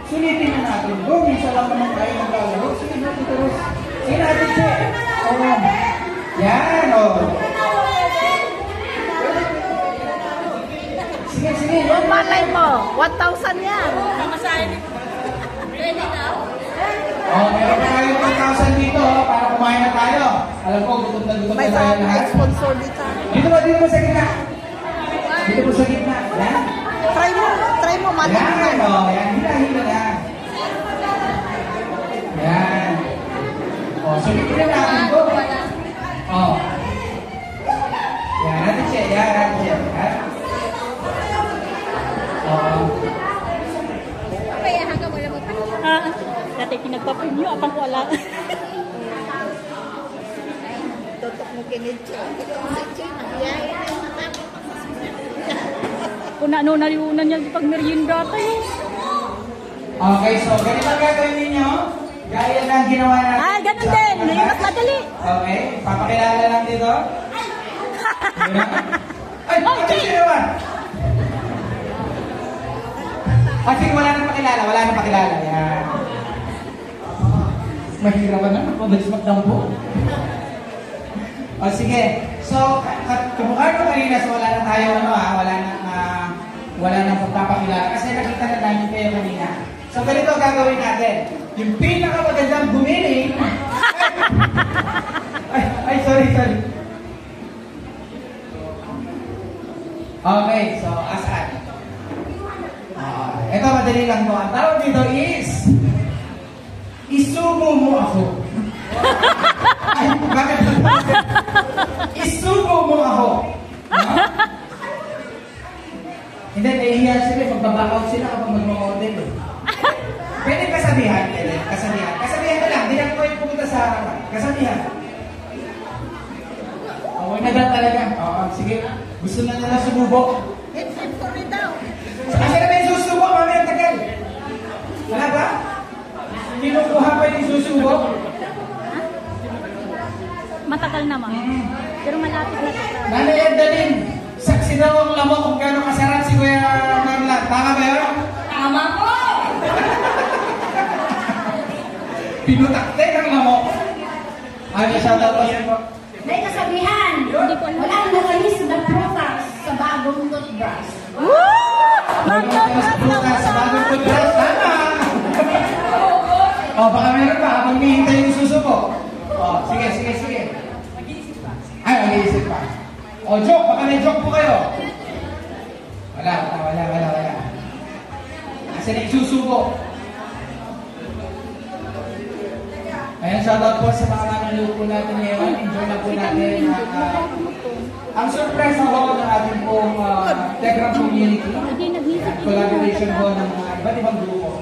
Sulitin na natin. Go, minsan lang naman tayo maglalaro. Sige na, Tito Ros. Sige na, Ate Che. Oo. Yan, Sige. Yung malay mo, 1,000 yan. Namasahin. Ready na? Meron na kayo 1,000 dito para kumain na tayo. Alam ko, gutom na tayo lahat. May sponsor dito. Dito mo sa gitna. Yan. Try mo, malay mo. Yan, hila na. Yan. Sulitin na natin ko. tutok mo kinitsa. Kung ano-naliunan niya pag merienda tayo. Okay, so ganito ang gagawin ninyo. Gaya ng ginawa natin. Ah, ganun din. Ngayon mas madali. Okay, papakilala lang dito. Ay, okay naman. Kasi wala nang pakilala, wala nang pakilala. Yan. Mahirapan na, mabilis magdampo. O sige, so kumukha ko kanina, so wala na tayo, wala nang pagpapakilala. Kasi nakita na namin kayo kanina. So ganito gagawin natin. Yung pinakamagandang bumili, sorry. Okay, so asan? Ito madali lang to. Ang tawag dito is isubo mo ako. Ay, bakit? Isubo mo ako. No? Hindi, nahihiya sila. Magbabackout sila kapag mag-model. Pwede kasabihan. Kasabihan na lang. Hindi na pwede pumunta sa harapan. Kasabihan. Okay na ba talaga? Oo, sige. Gusto na nila sumubok. Kasi na may susubo, mamaya tagal. Wala ba? Kinukuha pa yung susubo? Matagal naman. Pero malapit na ito. Nanay Edalyn, saksi daw ang lamok kung gano'ng kasarap si Kuya Marla. Tama ba yun? Tama po! Pinutakte ang lamok. Ano siya daw pa siya po? May kasabihan, walang nakalis na prutas sa bagong toothbrush. Sa bagong toothbrush, tama! O, baka meron pa habang hihintay yung susubo. O, sige. Ay, mag-iisip pa. O, joke, baka may joke po kayo. Wala. Kasi na yung susubo. Ayan, shoutout po sa mga nanonood po natin ngayon. Enjoy na po natin. Ang surprise na po ng ating pong Telegram community. Collaboration po ng iba't ibang grupo.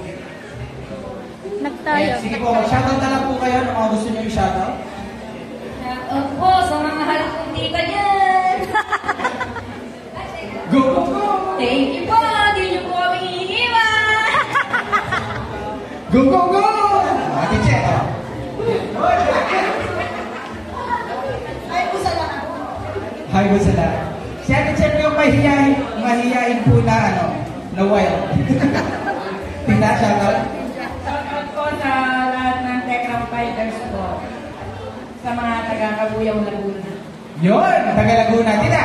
Sige po, mag-shoutout na lang po kayo ng mga gusto nyo yung shoutout. Shoutout po sa mga mahal kong tita dyan. Go! Thank you po. Hindi nyo po kami hinihiwan. Go! Ate Che, Hi po sa lahat. Si Ate Che yung mahihiyain po na wild. Tina, shoutout. Shoutout po sa lahat ng Tekram Fighters po. Sa mga taga-Kabuyao Laguna. Yun, taga-Laguna. Tina!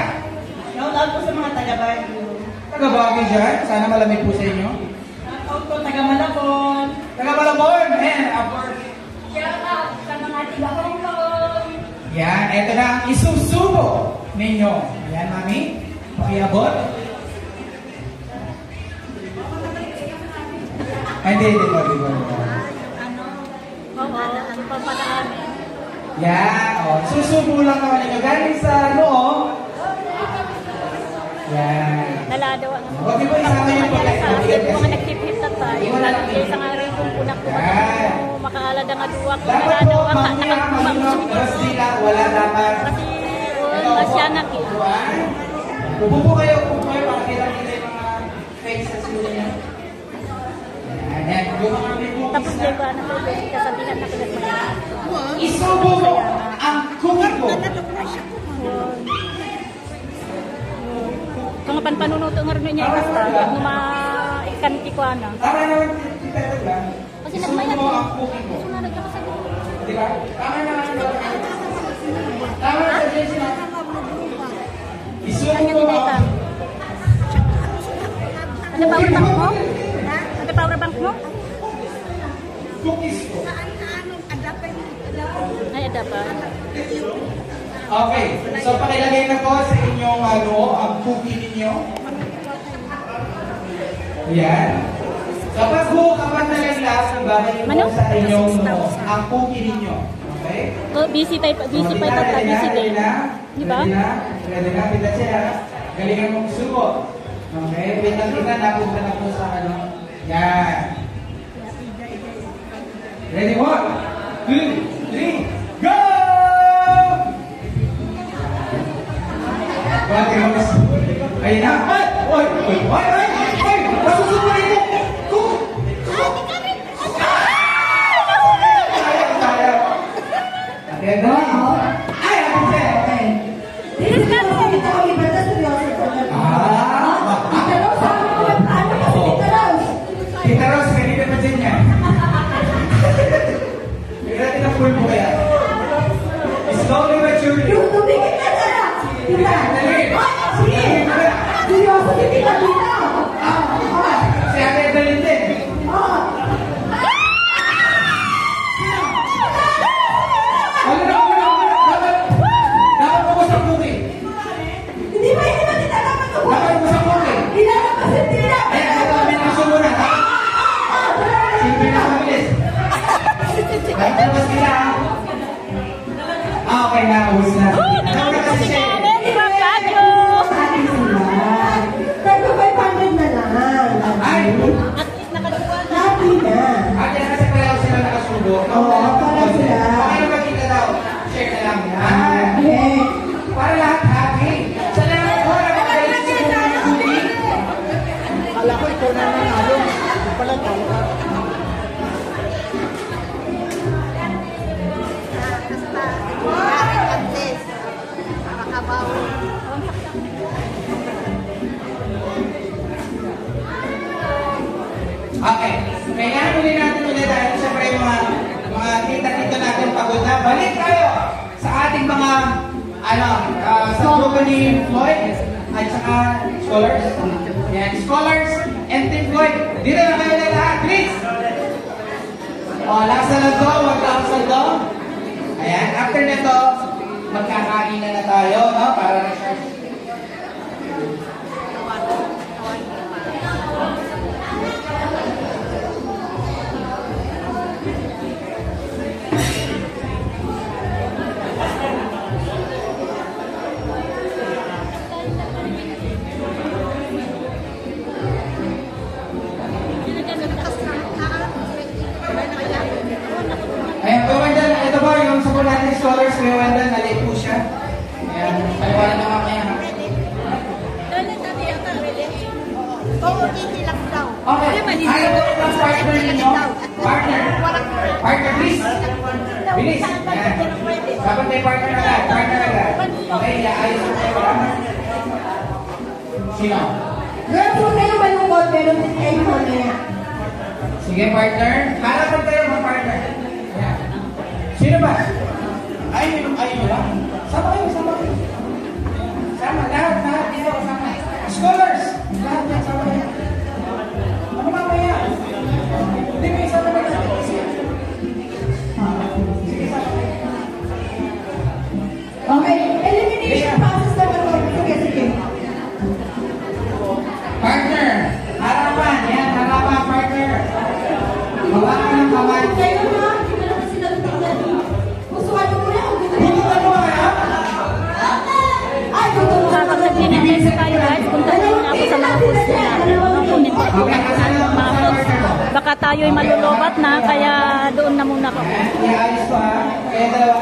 Shoutout po sa mga taga-Baguio. Taga-Baguio dyan. Sana malamig po sa inyo. Shoutout po taga-Malabon. Taga-Malabon! Shoutout sa mga taga-Hong Kong. Yan, eto na ang isusubo ninyo. Ayan, mami. Pakiabot. Hindi po. Ano pa pala amin? Yan, susubo lang naman ninyo. Galing sa loob. Yan. Naladawa. Huwag niyo po isama yung pagkakas. Mga nagtipit na tayo. Sa nga rin kung punak ko makaalada nga duwak. Dapat po, mamaya malunok. Basta wala dapat. Kasi masyanak eh. Upo po kayo para kita yung mga faces niyo. Yan. Tapos din ba na po kasabihan na pinagmaya. Isubo mo ang cookie ko. Kung panpanunuto nga rin niya basta maikanti ko ana. Tama naman kita talaga. Kasi nagmayat mo ang cookie ko. Diba? Tama naman. Tama na sa Jessica. Isubo mo ang Ano power bank mo? Ano power bank mo? Cookies ko. Ay, adapan. Okay, so pakilagay na po sa inyong ang cookie ninyo. Yan. Kapag nalaglas ang bagay po sa inyong ang cookie ninyo. Okay? Busy pa ito, busy day. Di ba? Ready na, pita siya. Galingan mong subo. Okay, pita napunta na po sa Yan. Ready, 1, 2, 3, go! Okay. Kaya ulit natin ulit dahil siyempre mga tita-tita natin pagod na. Balik tayo sa ating mga sa grupo ni Floyd at saka scholars. Yan, scholars and Team Floyd. Dito na kayo na lahat, please. Lasa na to, magkakasal to. Ayan, after nito, magkakain na tayo, no? Para na siya. Ayan, Kuya Wendell, ito po yung sa po natin scholars, Kuya Wendell, nalate po siya. Ayan, paliwanag na mamaya ha. Okay, ayaw po yung partner ninyo. Partner, please. Bilis. Ayan. Dapat may partner agad, Okay, ayos po kayo. Sino? Girl, kung kayo malungkot, pero kayo mamaya. Sige, partner. Harapan kayo mga partner. Ayan. Sino ba? Ayun ba? Sama kayo. Sama, lahat dito, sama. Scholars! Lahat yan, sama kayo. Ano mamaya? Hindi mo isama na natin. Sige, sama kayo. Okay, elimination process naman po. Sige. Partner! Harapan! Yan, harapan, partner! Hawakan ng kamay. Kayo na, hindi mo naman sila tingnan. Gustuhan mo muna kung gusto Tutukan mo kaya? Ay, gusto mo. Kapag nag-dinner sa tayo guys, punta nyo ako sa mga foods nila. Kunin ko po ako sa mga foods. Baka tayo'y malulobat na, kaya doon na muna ako. Iayos ko ha. Kaya dalawa.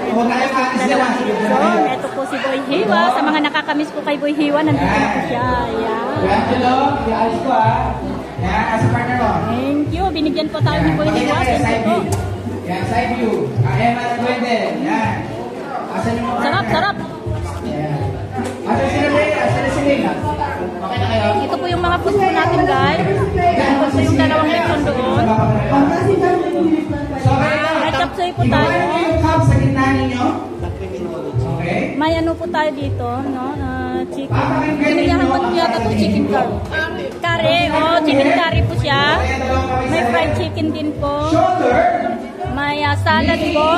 Huwag na kayo katis dalawa. So, ito po si Boy Hiwa. Sa mga nakakamiss po kay Boy Hiwa, nandito na po siya. Ayan. Angelo, iayos ko ha. Yan, as a partner mo. Thank you. Binigyan po tayo ni Boy Hiwa. Thank you po. Yan, side view. Emma at Wendell. Yan. Asan yung mga Sarap, sarap. Yan. Asan sila Rhea? Asan na sila? Okay na kayo? Ito po yung mga food po natin guys. Ito po yung dalawang lekson doon. At chapsoy po tayo. Yung cup sa gitna ninyo. Okay. May ano po tayo dito, no? Chicken. Pinilihan ko yata ito, chicken curry. Curry, chicken curry po siya. May fried chicken din po. May salad po.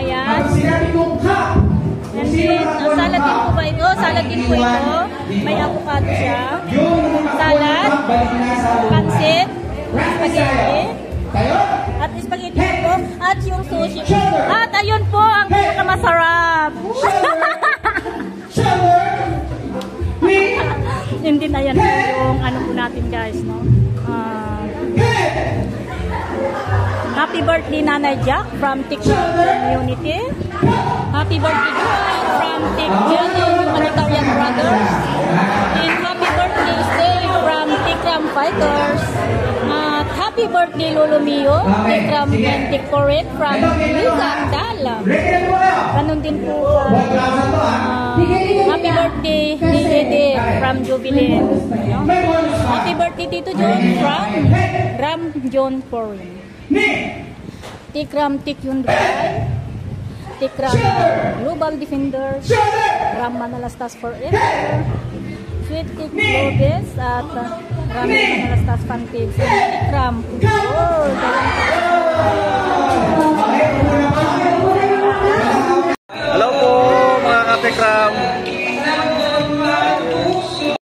Ayan. And then, salad din po ba ito? Salad din po ito. May avocado siya. Salad. Pansit. Spaghetti. At spaghetti po. At yung sushi. At ayun po ang pinakamasarap. Hindi na yan yung ano po natin guys, no? Happy birthday Nanay Jack from TikTok Community. Happy birthday Joy from TikTok Humanitarian Brothers. And happy birthday Stay from TikTok Fighters. At happy birthday Lolo Mio, TikTok and TikTorit from Luzang Dala. Ganun din po happy birthday Edith from Jubilee. Happy birthday Tito John from Ram John Foreign. Tikram Tikyun Dry, Tikram Global Defender, Ram Manalastas Forever, Sweet Kick Globes at Ram Manalastas Fanpage, Tikram Pudor,